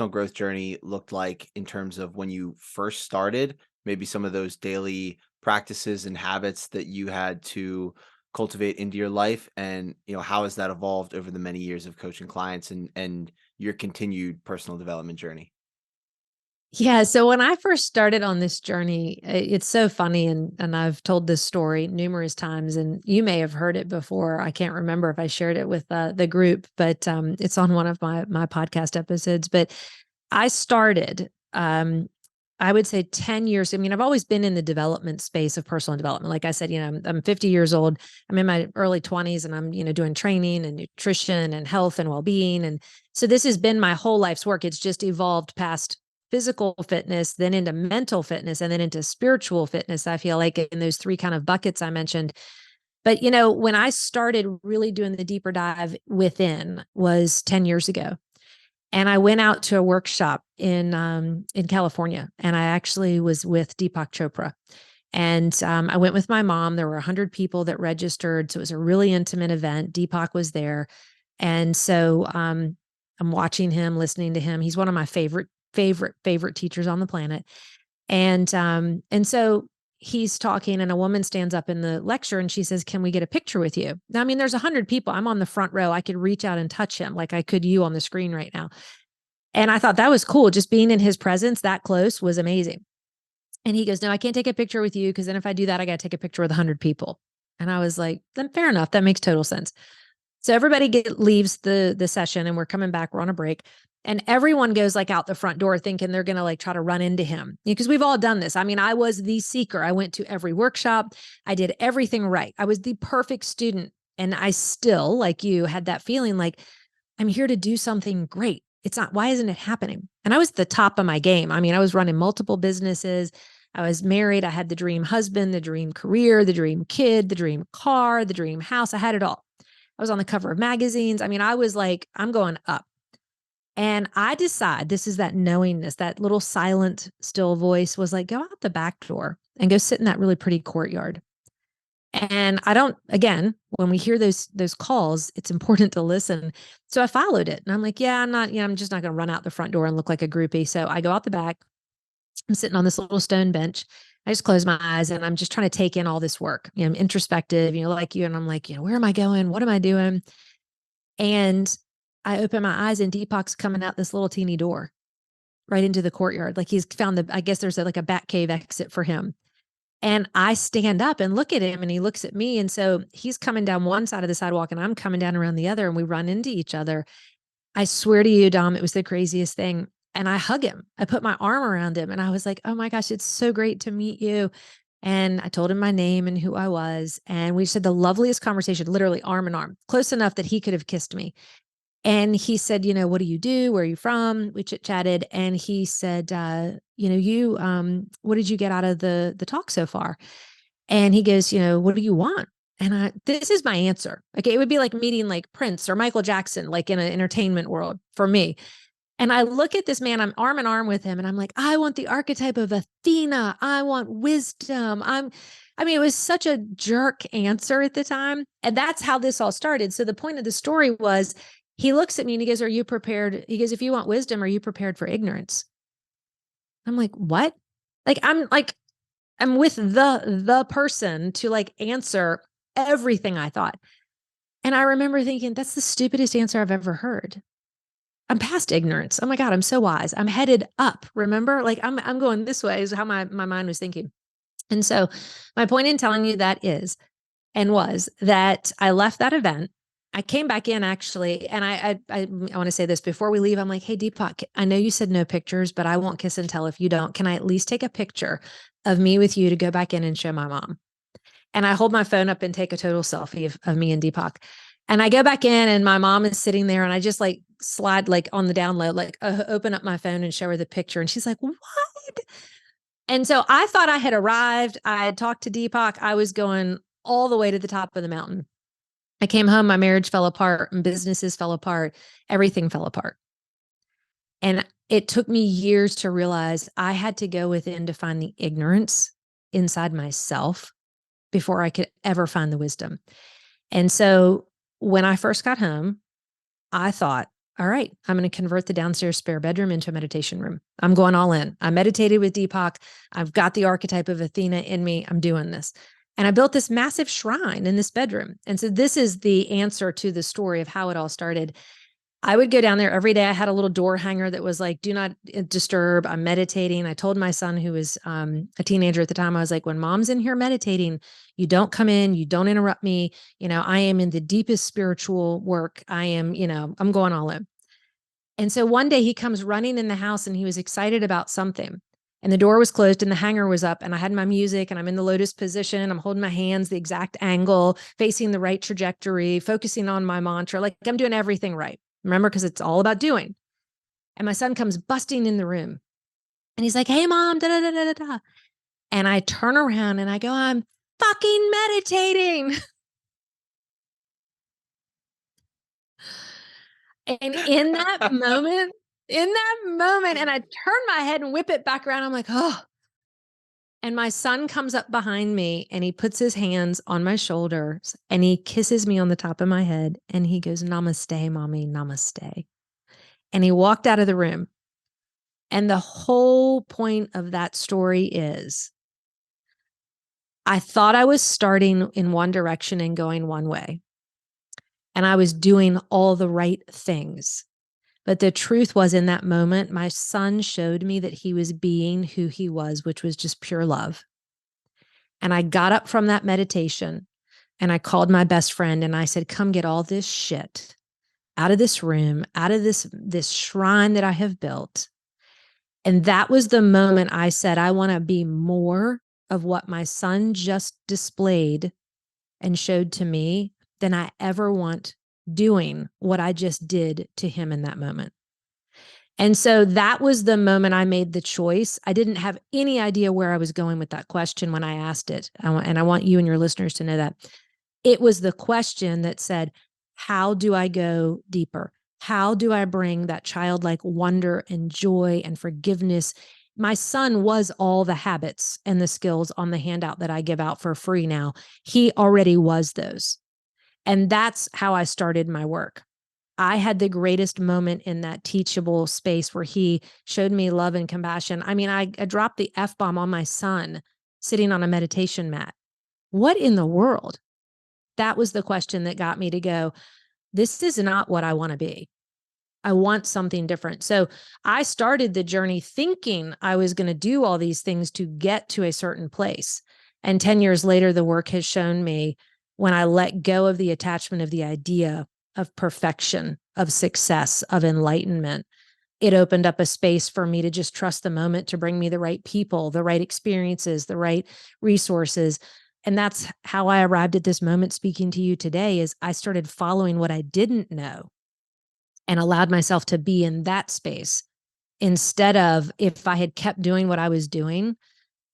growth journey looked like in terms of when you first started? Maybe some of those daily practices and habits that you had to cultivate into your life, and how has that evolved over the many years of coaching clients and your continued personal development journey? Yeah, so when I first started on this journey, it's so funny, and I've told this story numerous times, and you may have heard it before. I can't remember if I shared it with the group, but it's on one of my podcast episodes. But I started, I would say 10 years. I mean, I've always been in the development space of personal development. Like I said, I'm 50 years old. I'm in my early 20s, and I'm, doing training and nutrition and health and well-being. And so this has been my whole life's work. It's just evolved past physical fitness, then into mental fitness, and then into spiritual fitness. I feel like in those three kind of buckets I mentioned. But when I started really doing the deeper dive within was 10 years ago. And I went out to a workshop in California, and I actually was with Deepak Chopra. And I went with my mom. There were 100 people that registered, so it was a really intimate event. Deepak was there, and so I'm watching him, listening to him. He's one of my favorite teachers on the planet. And so he's talking, and a woman stands up in the lecture, and she says, "Can we get a picture with you?" Now, I mean, there's 100 people. I'm on the front row. I could reach out and touch him like I could you on the screen right now. And I thought that was cool. Just being in his presence that close was amazing. And he goes, "No, I can't take a picture with you, because then if I do that, I got to take a picture with 100 people." And I was like, "Then fair enough. That makes total sense." So everybody leaves the session, and we're coming back. We're on a break. And everyone goes like out the front door thinking they're going to like try to run into him, because we've all done this. I mean, I was the seeker. I went to every workshop. I did everything right. I was the perfect student. And I still, like you, had that feeling like I'm here to do something great. It's not, why isn't it happening? And I was at the top of my game. I mean, I was running multiple businesses. I was married. I had the dream husband, the dream career, the dream kid, the dream car, the dream house. I had it all. I was on the cover of magazines. I mean, I was like, I'm going up. And I decide, this is that knowingness, that little silent, still voice was like, go out the back door and go sit in that really pretty courtyard. And I don't, again, when we hear those calls, it's important to listen. So I followed it, and I'm like, yeah, I'm just not going to run out the front door and look like a groupie. So I go out the back. I'm sitting on this little stone bench. I just close my eyes, and I'm just trying to take in all this work. I'm introspective, like you. And I'm like, where am I going? What am I doing? And I open my eyes, and Deepak's coming out this little teeny door right into the courtyard. Like he's found I guess there's like a bat cave exit for him. And I stand up and look at him, and he looks at me. And so he's coming down one side of the sidewalk, and I'm coming down around the other, and we run into each other. I swear to you, Dom, it was the craziest thing. And I hug him. I put my arm around him, and I was like, "Oh my gosh, it's so great to meet you." And I told him my name and who I was. And we just had the loveliest conversation, literally arm in arm, close enough that he could have kissed me. And he said, "What do you do? Where are you from?" We chit chatted, and he said, what did you get out of the talk so far?" And he goes, "What do you want?" And this is my answer. Okay. It would be like meeting like Prince or Michael Jackson, like in an entertainment world for me. And I look at this man, I'm arm in arm with him, and I'm like, "I want the archetype of Athena. I want wisdom. I mean, it was such a jerk answer at the time. And that's how this all started. So the point of the story was he looks at me and he goes, "Are you prepared?" He goes, "If you want wisdom, are you prepared for ignorance?" I'm like, "What?" I'm with the person to like answer everything I thought. And I remember thinking, that's the stupidest answer I've ever heard. I'm past ignorance. Oh my God, I'm so wise. I'm headed up. Remember? Like I'm going this way is how my mind was thinking. And so my point in telling you that is and was that I left that event. I came back in actually, and I want to say this before we leave. I'm like, "Hey Deepak, I know you said no pictures, but I won't kiss and tell if you don't. Can I at least take a picture of me with you to go back in and show my mom?" And I hold my phone up and take a total selfie of me and Deepak. And I go back in, and my mom is sitting there, and I just like slide like on the download, like open up my phone and show her the picture. And she's like, "What?" And so I thought I had arrived. I had talked to Deepak. I was going all the way to the top of the mountain. I came home, my marriage fell apart, and businesses fell apart. Everything fell apart. And it took me years to realize I had to go within to find the ignorance inside myself before I could ever find the wisdom. And so when I first got home, I thought, all right, I'm going to convert the downstairs spare bedroom into a meditation room. I'm going all in. I meditated with Deepak. I've got the archetype of Athena in me. I'm doing this. And I built this massive shrine in this bedroom. And so this is the answer to the story of how it all started. I would go down there every day. I had a little door hanger that was like, do not disturb. I'm meditating. I told my son, who was a teenager at the time, I was like, when mom's in here meditating, you don't come in, you don't interrupt me. I am in the deepest spiritual work. I am, I'm going all in. And so one day he comes running in the house and he was excited about something. And the door was closed and the hanger was up and I had my music and I'm in the lotus position. I'm holding my hands the exact angle, facing the right trajectory, focusing on my mantra. Like I'm doing everything right. Remember, because it's all about doing. And my son comes busting in the room and he's like, hey, mom, da da da da da. And I turn around and I go, I'm fucking meditating. And in that moment, and I turn my head and whip it back around, I'm like, oh. And my son comes up behind me and he puts his hands on my shoulders and he kisses me on the top of my head and he goes, namaste, mommy, namaste. And he walked out of the room. And the whole point of that story is I thought I was starting in one direction and going one way. And I was doing all the right things. But the truth was, in that moment, my son showed me that he was being who he was, which was just pure love. And I got up from that meditation and I called my best friend and I said, come get all this shit out of this room, out of this shrine that I have built. And that was the moment I said, I want to be more of what my son just displayed and showed to me than I ever want doing what I just did to him in that moment. And so that was the moment I made the choice. I didn't have any idea where I was going with that question when I asked it. And I want you and your listeners to know that. It was the question that said, how do I go deeper? How do I bring that childlike wonder and joy and forgiveness? My son was all the habits and the skills on the handout that I give out for free now. He already was those. And that's how I started my work. I had the greatest moment in that teachable space where he showed me love and compassion. I mean, I dropped the F-bomb on my son sitting on a meditation mat. What in the world? That was the question that got me to go, this is not what I want to be. I want something different. So I started the journey thinking I was going to do all these things to get to a certain place. And 10 years later, the work has shown me when I let go of the attachment of the idea of perfection, of success, of enlightenment, it opened up a space for me to just trust the moment to bring me the right people, the right experiences, the right resources. And that's how I arrived at this moment speaking to you today is I started following what I didn't know and allowed myself to be in that space instead of if I had kept doing what I was doing,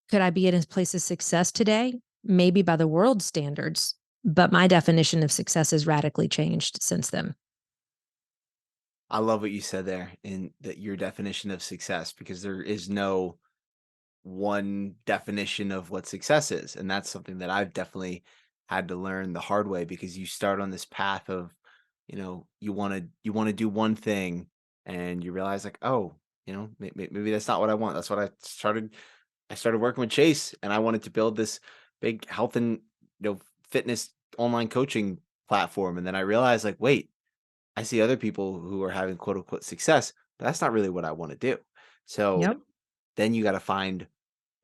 could I be in a place of success today? Maybe by the world's standards, but my definition of success has radically changed since then. I love what you said there in that your definition of success, because there is no one definition of what success is. And that's something that I've definitely had to learn the hard way, because you start on this path of, you want to do one thing and you realize like, oh, maybe that's not what I want. That's what I started working with Chase and I wanted to build this big health and fitness online coaching platform. And then I realized like, wait, I see other people who are having quote unquote success, but that's not really what I want to do. So Yep. then you got to find,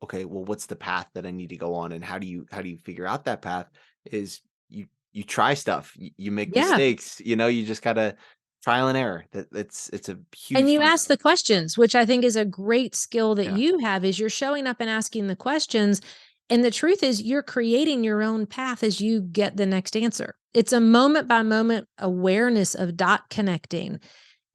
okay, well, what's the path that I need to go on, and how do you figure out that path? Is you try stuff, you make Yeah. mistakes, you just gotta trial and error. It's a And huge you part. ask the questions, which I think is a great skill that Yeah, you have is you're showing up and asking the questions. And the truth is you're creating your own path as you get the next answer. It's a moment by moment awareness of dot connecting.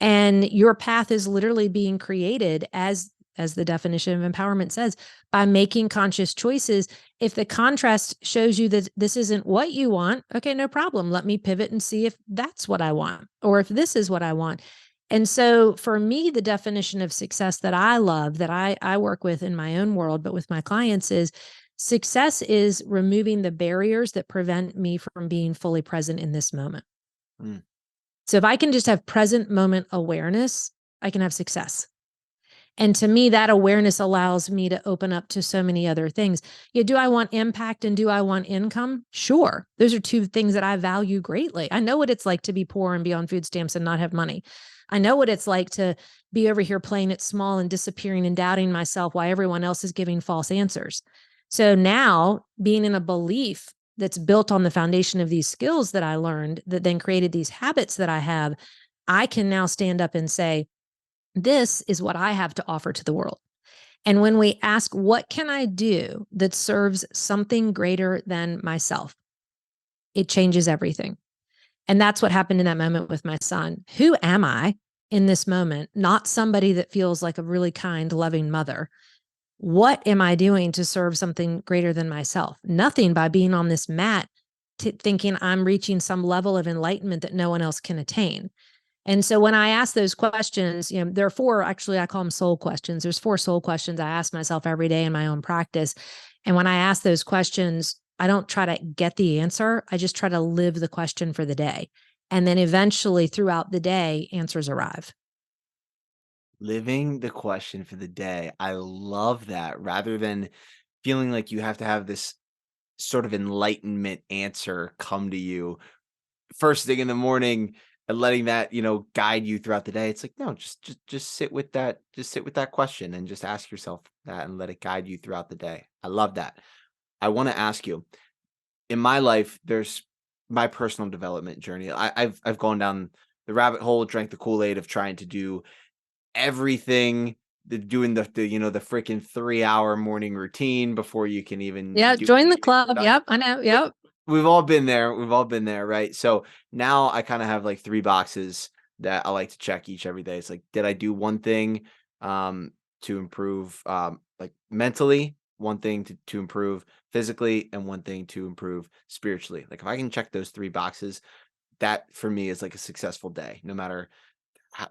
And your path is literally being created as the definition of empowerment says, by making conscious choices. If the contrast shows you that this isn't what you want, okay, no problem. Let me pivot and see if that's what I want or if this is what I want. And so for me, the definition of success that I love, that I work with in my own world, but with my clients, is success is removing the barriers that prevent me from being fully present in this moment. Mm. So if I can just have present moment awareness, I can have success. And to me, that awareness allows me to open up to so many other things. Yeah, do I want impact and do I want income? Sure. Those are two things that I value greatly. I know what it's like to be poor and be on food stamps and not have money. I know what it's like to be over here playing it small and disappearing and doubting myself while everyone else is giving false answers. So now, being in a belief that's built on the foundation of these skills that I learned, that then created these habits that I have, I can now stand up and say, this is what I have to offer to the world. And when we ask, what can I do that serves something greater than myself? It changes everything. And that's what happened in that moment with my son. Who am I in this moment? Not somebody that feels like a really kind, loving mother. What am I doing to serve something greater than myself? Nothing, by being on this mat, thinking I'm reaching some level of enlightenment that no one else can attain. And so when I ask those questions, there are four, actually, I call them soul questions. There's four soul questions I ask myself every day in my own practice. And when I ask those questions, I don't try to get the answer. I just try to live the question for the day. And then eventually throughout the day, answers arrive. Living the question for the day. I love that. Rather than feeling like you have to have this sort of enlightenment answer come to you first thing in the morning and letting that, guide you throughout the day. It's like, no, just sit with that, just sit with that question and just ask yourself that and let it guide you throughout the day. I love that. I want to ask you, in my life, there's my personal development journey. I've gone down the rabbit hole, drank the Kool-Aid of trying to do everything, doing the freaking 3-hour morning routine before you can even Yeah, do join the anything club. productive. Yep, I know. Yep. We've all been there. We've all been there, right? So now I kind of have like 3 boxes that I like to check each every day. It's like, did I do one thing um to improve like mentally, one thing to improve physically, and one thing to improve spiritually. Like if I can check those 3 boxes, that for me is like a successful day, no matter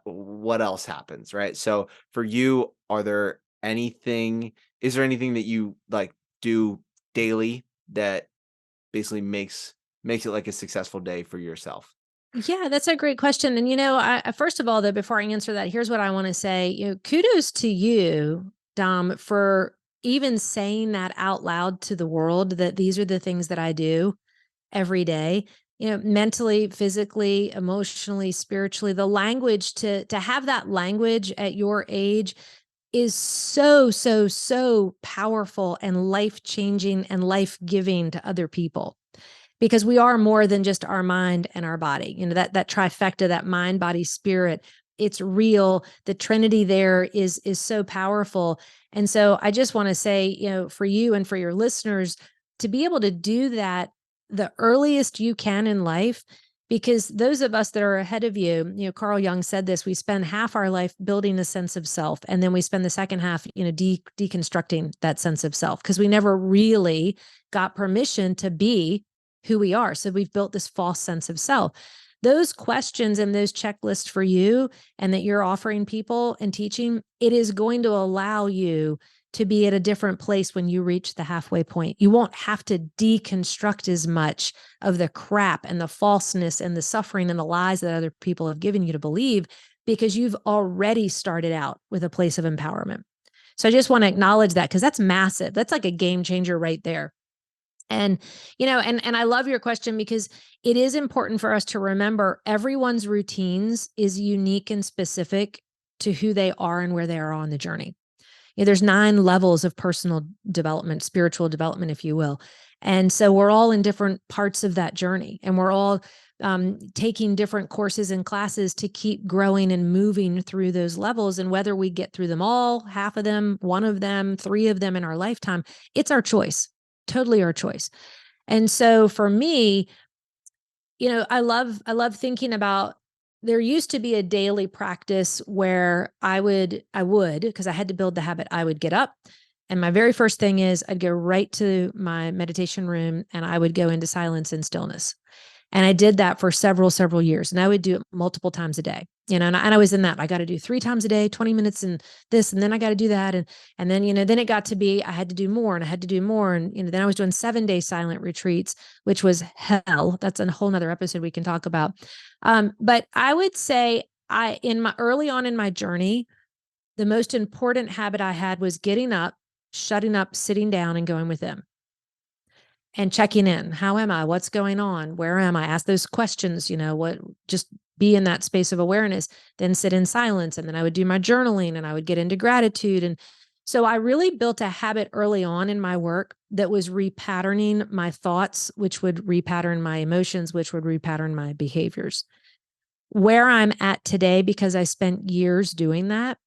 what else happens, right? So for you, is there anything that you like do daily that basically makes it like a successful day for yourself? Yeah, that's a great question. And first of all, though, before I answer that, here's what I want to say. Kudos to you, Dom, for even saying that out loud to the world, that these are the things that I do every day. Mentally, physically, emotionally, spiritually. The language, to have that language at your age is so, so, so powerful and life changing and life giving to other people, because we are more than just our mind and our body. That trifecta, that mind, body, spirit, it's real. The Trinity there is so powerful. And so I just want to say, for you and for your listeners, to be able to do that the earliest you can in life, because those of us that are ahead of you, Carl Jung said this: we spend half our life building a sense of self, and then we spend the second half, deconstructing that sense of self, because we never really got permission to be who we are. So we've built this false sense of self. Those questions and those checklists for you, and that you're offering people and teaching, it is going to allow you to be at a different place when you reach the halfway point. You won't have to deconstruct as much of the crap and the falseness and the suffering and the lies that other people have given you to believe, because you've already started out with a place of empowerment. So I just want to acknowledge that, because that's massive. That's like a game changer right there. And, and I love your question, because it is important for us to remember everyone's routines is unique and specific to who they are and where they are on the journey. There's 9 levels of personal development, spiritual development, if you will. And so we're all in different parts of that journey, and we're all taking different courses and classes to keep growing and moving through those levels. And whether we get through them all, half of them, one of them, 3 of them in our lifetime, it's our choice, totally our choice. And so for me, I love thinking about, there used to be a daily practice where I would, because I had to build the habit, I would get up, and my very first thing is I'd go right to my meditation room and I would go into silence and stillness. And I did that for several years. And I would do it multiple times a day. And I was in that. I got to do 3 times a day, 20 minutes and this, and then I got to do that. And then, then it got to be, I had to do more and I had to do more. And, then I was doing 7-day silent retreats, which was hell. That's a whole nother episode we can talk about. But I would say early on in my journey, the most important habit I had was getting up, shutting up, sitting down and going within and checking in. How am I? What's going on? Where am I? Ask those questions, just be in that space of awareness, then sit in silence. And then I would do my journaling and I would get into gratitude. And so I really built a habit early on in my work that was repatterning my thoughts, which would repattern my emotions, which would repattern my behaviors. Where I'm at today, because I spent years doing that,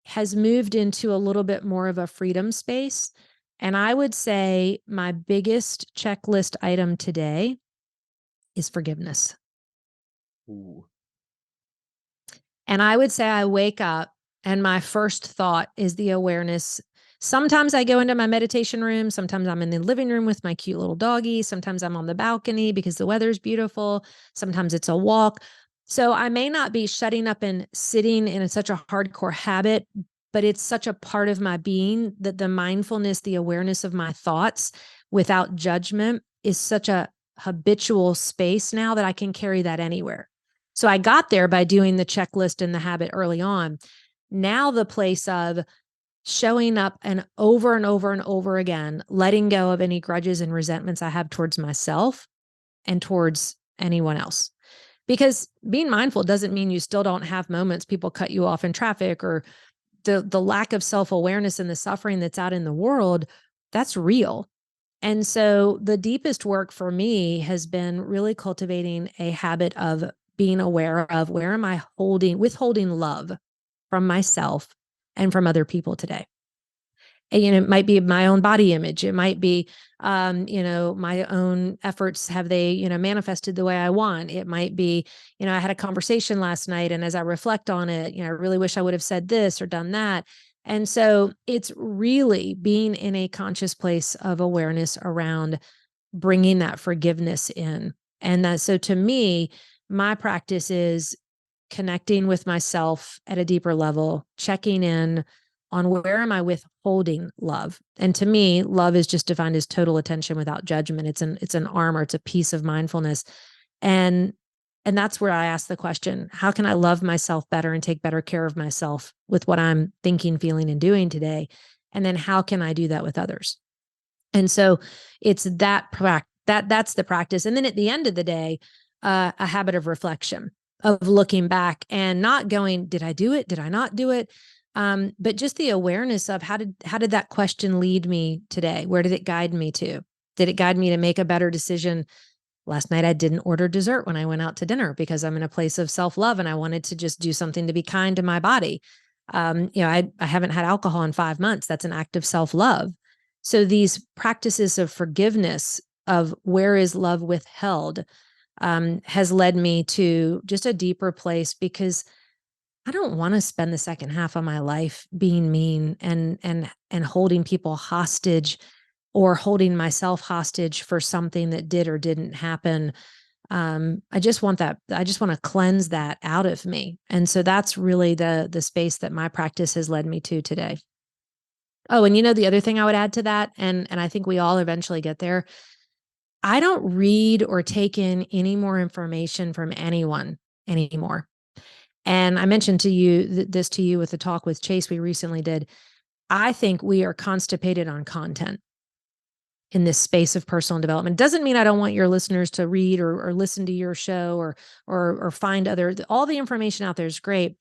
has moved into a little bit more of a freedom space. And I would say my biggest checklist item today is forgiveness. Ooh. And I would say I wake up and my first thought is the awareness. Sometimes I go into my meditation room. Sometimes I'm in the living room with my cute little doggy. Sometimes I'm on the balcony because the weather's beautiful. Sometimes it's a walk. So I may not be shutting up and sitting in such a hardcore habit, but it's such a part of my being that the mindfulness, the awareness of my thoughts without judgment is such a habitual space now that I can carry that anywhere. So I got there by doing the checklist and the habit early on. Now the place of showing up and over and over again, letting go of any grudges and resentments I have towards myself and towards anyone else. Because being mindful doesn't mean you still don't have moments people cut you off in traffic, or the lack of self-awareness and the suffering that's out in the world. That's real. And so the deepest work for me has been really cultivating a habit of being aware of where am I withholding love from myself and from other people today. And, it might be my own body image. It might be, my own efforts. Have they, manifested the way I want? It might be, I had a conversation last night, and as I reflect on it, I really wish I would have said this or done that. And so it's really being in a conscious place of awareness around bringing that forgiveness in. And so to me, my practice is connecting with myself at a deeper level, checking in on where am I withholding love. And to me, love is just defined as total attention without judgment. It's an armor, it's a piece of mindfulness. And that's where I ask the question, how can I love myself better and take better care of myself with what I'm thinking, feeling, and doing today? And then how can I do that with others? And so it's that's the practice. And then at the end of the day, a habit of reflection, of looking back and not going, did I do it? Did I not do it? But just the awareness of how did that question lead me today? Where did it guide me to? Did it guide me to make a better decision? Last night, I didn't order dessert when I went out to dinner because I'm in a place of self-love and I wanted to just do something to be kind to my body. I haven't had alcohol in 5 months. That's an act of self-love. So these practices of forgiveness, of where is love withheld, has led me to just a deeper place, because I don't want to spend the second half of my life being mean and holding people hostage, or holding myself hostage for something that did or didn't happen. I just want to cleanse that out of me. And so that's really the space that my practice has led me to today. Oh, and the other thing I would add to that, and I think we all eventually get there, I don't read or take in any more information from anyone anymore. And I mentioned to you this to you with the talk with Chase we recently did. I think we are constipated on content in this space of personal development. Doesn't mean I don't want your listeners to read or listen to your show or find all the information out there is great.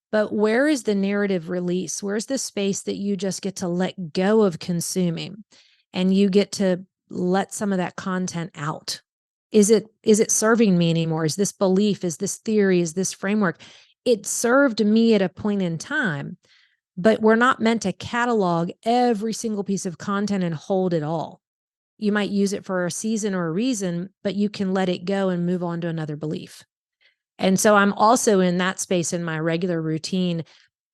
But where is the narrative release? Where's the space that you just get to let go of consuming and you get to let some of that content out? Is it serving me anymore? Is this belief? Is this theory? Is this framework? It served me at a point in time, but we're not meant to catalog every single piece of content and hold it all. You might use it for a season or a reason, but you can let it go and move on to another belief. And so I'm also in that space in my regular routine.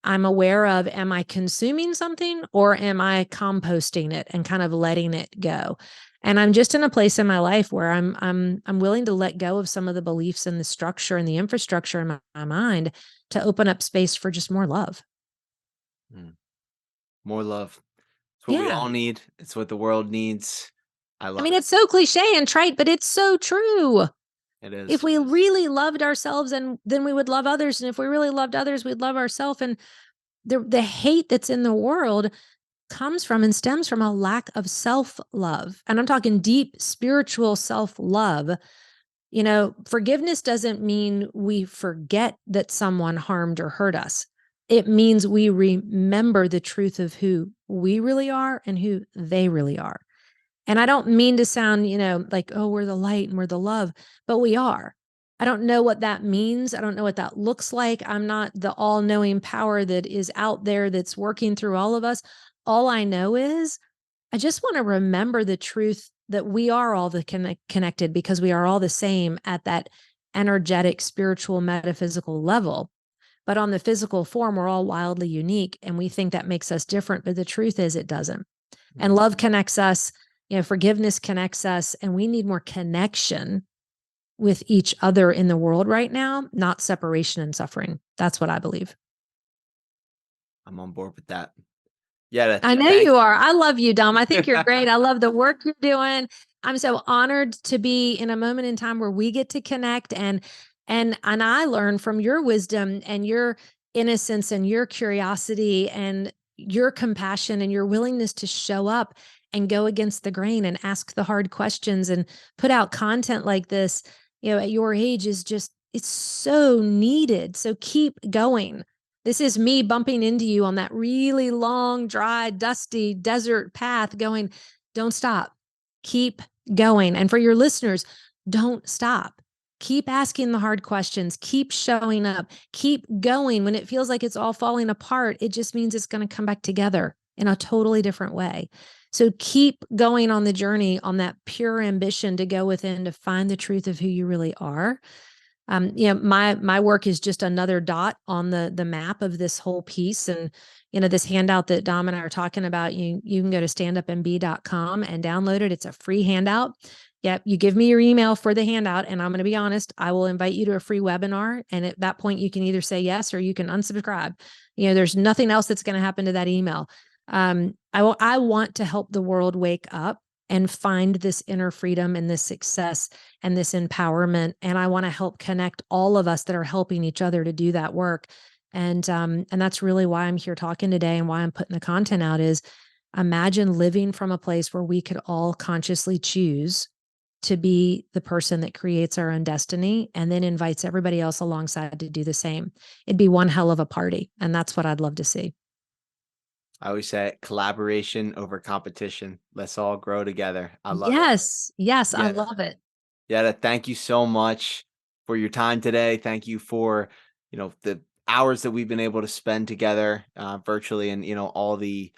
I'm aware of, am I consuming something or am I composting it and kind of letting it go? And I'm just in a place in my life where I'm willing to let go of some of the beliefs and the structure and the infrastructure in my mind to open up space for just more love. Mm. More love. It's what we Yeah. all need. It's what the world needs. I I love mean, it. it's so cliche and trite, but it's so true. It If is. we really loved ourselves, and then we would love others. And if we really loved others, we'd love ourselves. And the hate that's in the world comes from and stems from a lack of self-love. And I'm talking deep spiritual self-love. Forgiveness doesn't mean we forget that someone harmed or hurt us. It means we remember the truth of who we really are and who they really are. And I don't mean to sound, like, oh, we're the light and we're the love, but we are. I don't know what that means. I don't know what that looks like. I'm not the all knowing power that is out there that's working through all of us. All I know is I just want to remember the truth that we are all connected, because we are all the same at that energetic, spiritual, metaphysical level. But on the physical form, we're all wildly unique, and we think that makes us different. But the truth is, it doesn't. And Mm. love connects us, forgiveness connects us, and we need more connection with each other in the world right now, not separation and suffering. That's what I believe. I'm on board with that. Yeah. I know Thank you are. I love you, Dom. I think you're you. great. I love the work you're doing. I'm so honored to be in a moment in time where we get to connect, and I learn from your wisdom and your innocence and your curiosity and your compassion and your willingness to show up and go against the grain and ask the hard questions and put out content like this, at your age is just, it's so needed. So keep going. This is me bumping into you on that really long, dry, dusty desert path going, don't stop. Keep going. And for your listeners, don't stop. Keep asking the hard questions. Keep showing up. Keep going. When it feels like it's all falling apart, it just means it's going to come back together in a totally different way. So keep going on the journey, on that pure ambition to go within, to find the truth of who you really are. My work is just another dot on the map of this whole piece. And this handout that Dom and I are talking about, you can go to standupmb.com and download it. It's a free handout. Yep, you give me your email for the handout, and I'm going to be honest, I will invite you to a free webinar, and at that point you can either say yes or you can unsubscribe. There's nothing else that's going to happen to that email. I want to help the world wake up and find this inner freedom and this success and this empowerment. And I want to help connect all of us that are helping each other to do that work. And that's really why I'm here talking today, and why I'm putting the content out is, imagine living from a place where we could all consciously choose to be the person that creates our own destiny and then invites everybody else alongside to do the same. It'd be one hell of a party. And that's what I'd love to see. I always say collaboration over competition. Let's all grow together. I love it. Yes. Yes. I Yeah. love it. Yeah. Thank you so much for your time today. Thank you for, the hours that we've been able to spend together virtually, and, all the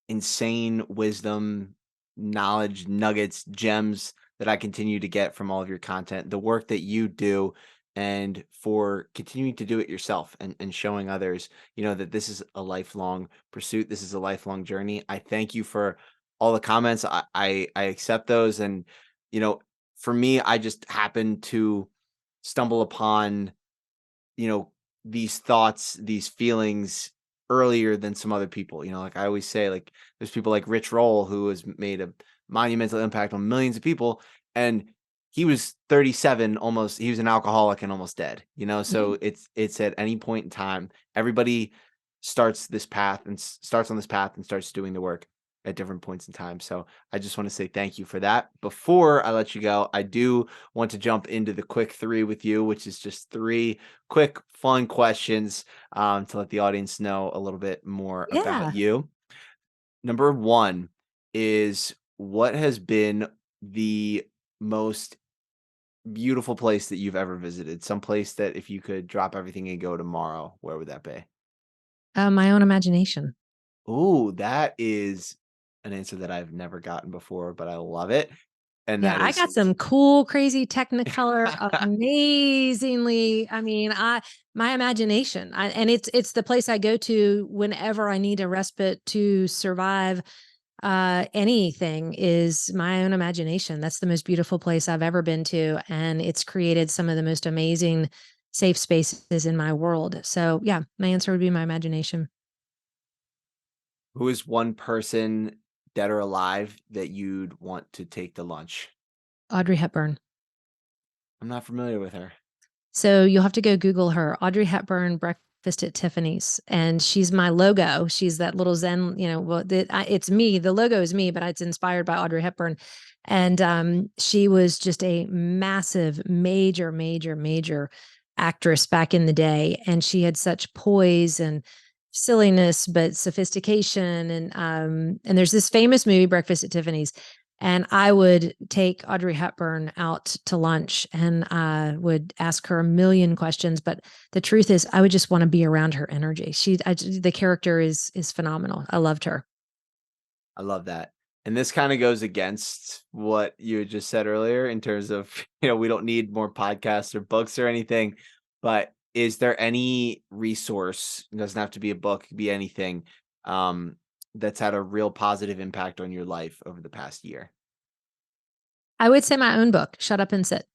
insane wisdom, knowledge, nuggets, gems that I continue to get from all of your content, the work that you do, and for continuing to do it yourself, and showing others, that this is a lifelong pursuit. This is a lifelong journey. I thank you for all the comments. I accept those. And, you know, for me, I just happened to stumble upon, you know, these thoughts, these feelings earlier than some other people. Like I always say, like there's people like Rich Roll who has made a monumental impact on millions of people, and he was 37, almost. He was an alcoholic and almost dead. Mhm. So it's at any point in time, everybody starts on this path and starts doing the work at different points in time. So I just want to say thank you for that. Before I let you go, I do want to jump into the quick three with you, which is just three quick, fun questions to let the audience know a little bit more about Yeah. you. Number one is, what has been the most beautiful place that you've ever visited? Some place that if you could drop everything and go tomorrow, where would that be? My own imagination. Ooh, that is an answer that I've never gotten before, but I love it. And Yeah, that I is got some cool, crazy Technicolor, amazingly. I mean, my imagination, and it's the place I go to whenever I need a respite to survive. anything is my own imagination. That's the most beautiful place I've ever been to. And it's created some of the most amazing safe spaces in my world. So yeah, my answer would be my imagination. Who is one person, dead or alive, that you'd want to take to lunch? Audrey Hepburn. I'm not familiar with her. So you'll have to go Google her, Audrey Hepburn, Breakfast at Tiffany's, and she's my logo. She's that little Zen, well, it's me. The logo is me, but it's inspired by Audrey Hepburn. And she was just a massive, major, major, major actress back in the day. And she had such poise and silliness, but sophistication. And there's this famous movie, Breakfast at Tiffany's. And I would take Audrey Hepburn out to lunch and would ask her a million questions. But the truth is, I would just want to be around her energy. The character is phenomenal. I loved her. I love that. And this kind of goes against what you had just said earlier in terms of, we don't need more podcasts or books or anything. But is there any resource, it doesn't have to be a book, it could be anything, that's had a real positive impact on your life over the past year? I would say my own book, Shut Up and Sit.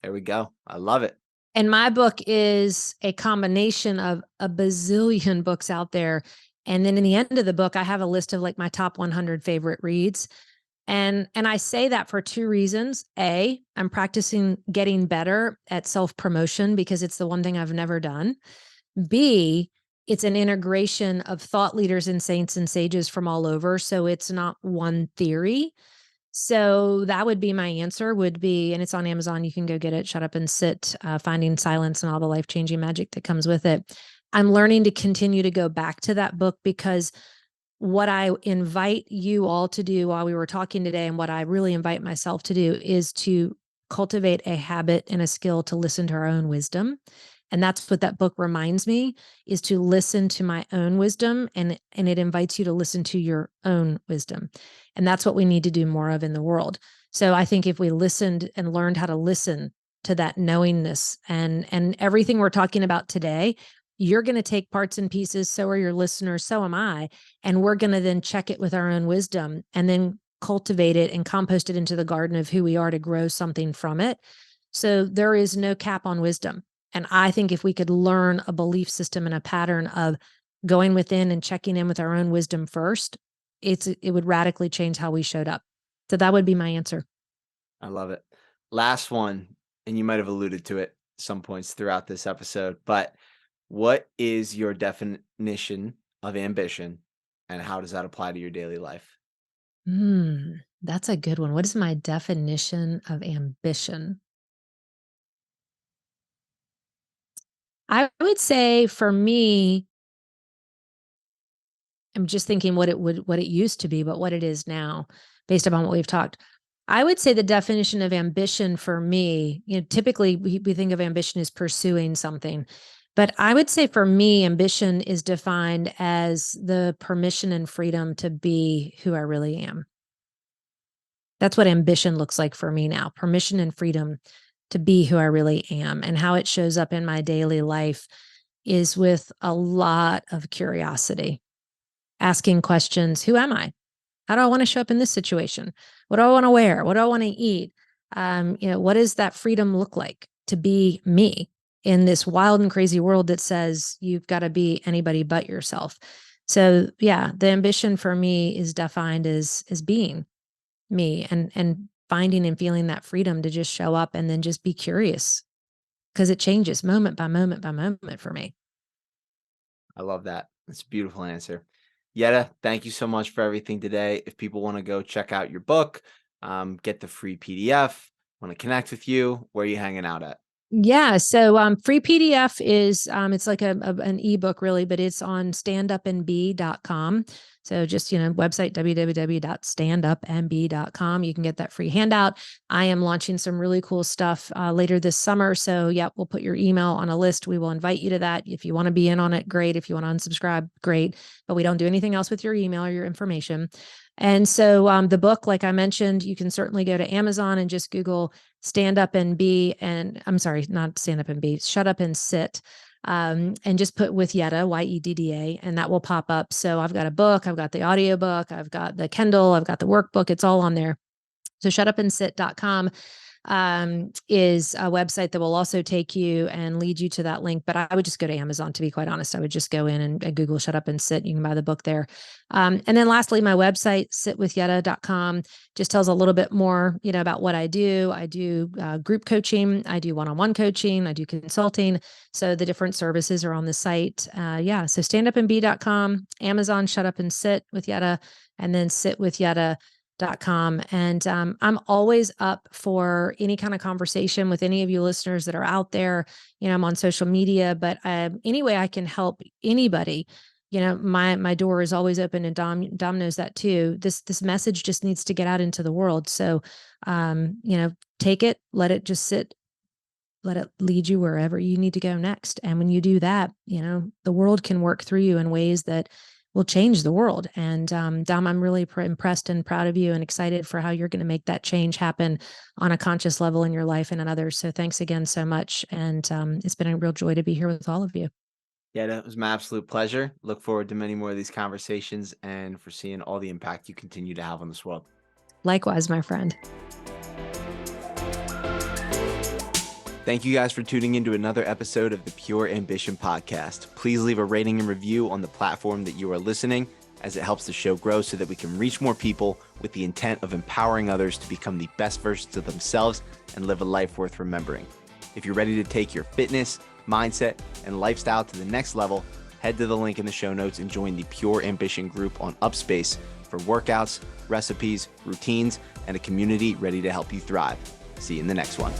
There we go. I love it. And my book is a combination of a bazillion books out there. And then in the end of the book, I have a list of like my top 100 favorite reads. And I say that for two reasons. A, I'm practicing getting better at self-promotion because it's the one thing I've never done. B, it's an integration of thought leaders and saints and sages from all over. So it's not one theory. So that would be my answer would be, and it's on Amazon. You can go get it. Shut Up and Sit, Finding Silence and all the life-changing magic that comes with it. I'm learning to continue to go back to that book because what I invite you all to do while we were talking today, and what I really invite myself to do, is to cultivate a habit and a skill to listen to our own wisdom. And that's what that book reminds me, is to listen to my own wisdom. And it invites you to listen to your own wisdom. And that's what we need to do more of in the world. So I think if we listened and learned how to listen to that knowingness and everything we're talking about today, you're going to take parts and pieces. So are your listeners. So am I. And we're going to then check it with our own wisdom and then cultivate it and compost it into the garden of who we are to grow something from it. So there is no cap on wisdom. And I think if we could learn a belief system and a pattern of going within and checking in with our own wisdom first, it would radically change how we showed up. So that would be my answer. I love it. Last one, and you might have alluded to it some points throughout this episode, but what is your definition of ambition and how does that apply to your daily life? That's a good one. What is my definition of ambition? I would say for me, I'm just thinking what it used to be, but what it is now, based upon what we've talked. I would say the definition of ambition for me, typically we think of ambition as pursuing something, but I would say for me, ambition is defined as the permission and freedom to be who I really am. That's what ambition looks like for me now, permission and freedom to be who I really am. And how it shows up in my daily life is with a lot of curiosity, asking questions. Who am I? How do I want to show up in this situation? What do I want to wear? What do I want to eat? What does that freedom look like to be me in this wild and crazy world that says you've got to be anybody but yourself? So yeah, the ambition for me is defined as being me and finding and feeling that freedom to just show up and then just be curious because it changes moment by moment by moment for me. I love that. That's a beautiful answer. Yedda, thank you so much for everything today. If people want to go check out your book, get the free PDF, want to connect with you, where are you hanging out at? Yeah. So free PDF is it's like an ebook really, but it's on standupandbe.com. So just, website www.standupandbe.com. You can get that free handout. I am launching some really cool stuff later this summer. So yeah, we'll put your email on a list. We will invite you to that. If you want to be in on it, great. If you want to unsubscribe, great. But we don't do anything else with your email or your information. And so the book, like I mentioned, you can certainly go to Amazon and just Google Stand Up and Be, and I'm sorry, not Stand Up and Be, Shut Up and Sit. and just put with Yedda, Yedda, and that will pop up. So I've got a book, I've got the audiobook, I've got the Kindle, I've got the workbook. It's all on there. So shutupandsit.com is a website that will also take you and lead you to that link. But I would just go to Amazon, to be quite honest. I would just go in and Google Shut Up and Sit. You can buy the book there. And then lastly, my website, sitwithyedda.com, just tells a little bit more, about what I do. I do group coaching. I do one-on-one coaching. I do consulting. So the different services are on the site. So standupandbe.com, Amazon, Shut Up and Sit with Yedda, and then sitwithyedda.com. And I'm always up for any kind of conversation with any of you listeners that are out there. I'm on social media, but any way I can help anybody, my door is always open, and Dom knows that too. This message just needs to get out into the world. So, take it, let it just sit, let it lead you wherever you need to go next. And when you do that, the world can work through you in ways that will change the world. And Dom, I'm really impressed and proud of you and excited for how you're going to make that change happen on a conscious level in your life and in others. So thanks again so much. And it's been a real joy to be here with all of you. Yeah, that was my absolute pleasure. Look forward to many more of these conversations and for seeing all the impact you continue to have on this world. Likewise, my friend. Thank you guys for tuning into another episode of the Pure Ambition Podcast. Please leave a rating and review on the platform that you are listening, as it helps the show grow so that we can reach more people with the intent of empowering others to become the best versions of themselves and live a life worth remembering. If you're ready to take your fitness, mindset, and lifestyle to the next level, head to the link in the show notes and join the Pure Ambition group on Upspace for workouts, recipes, routines, and a community ready to help you thrive. See you in the next one.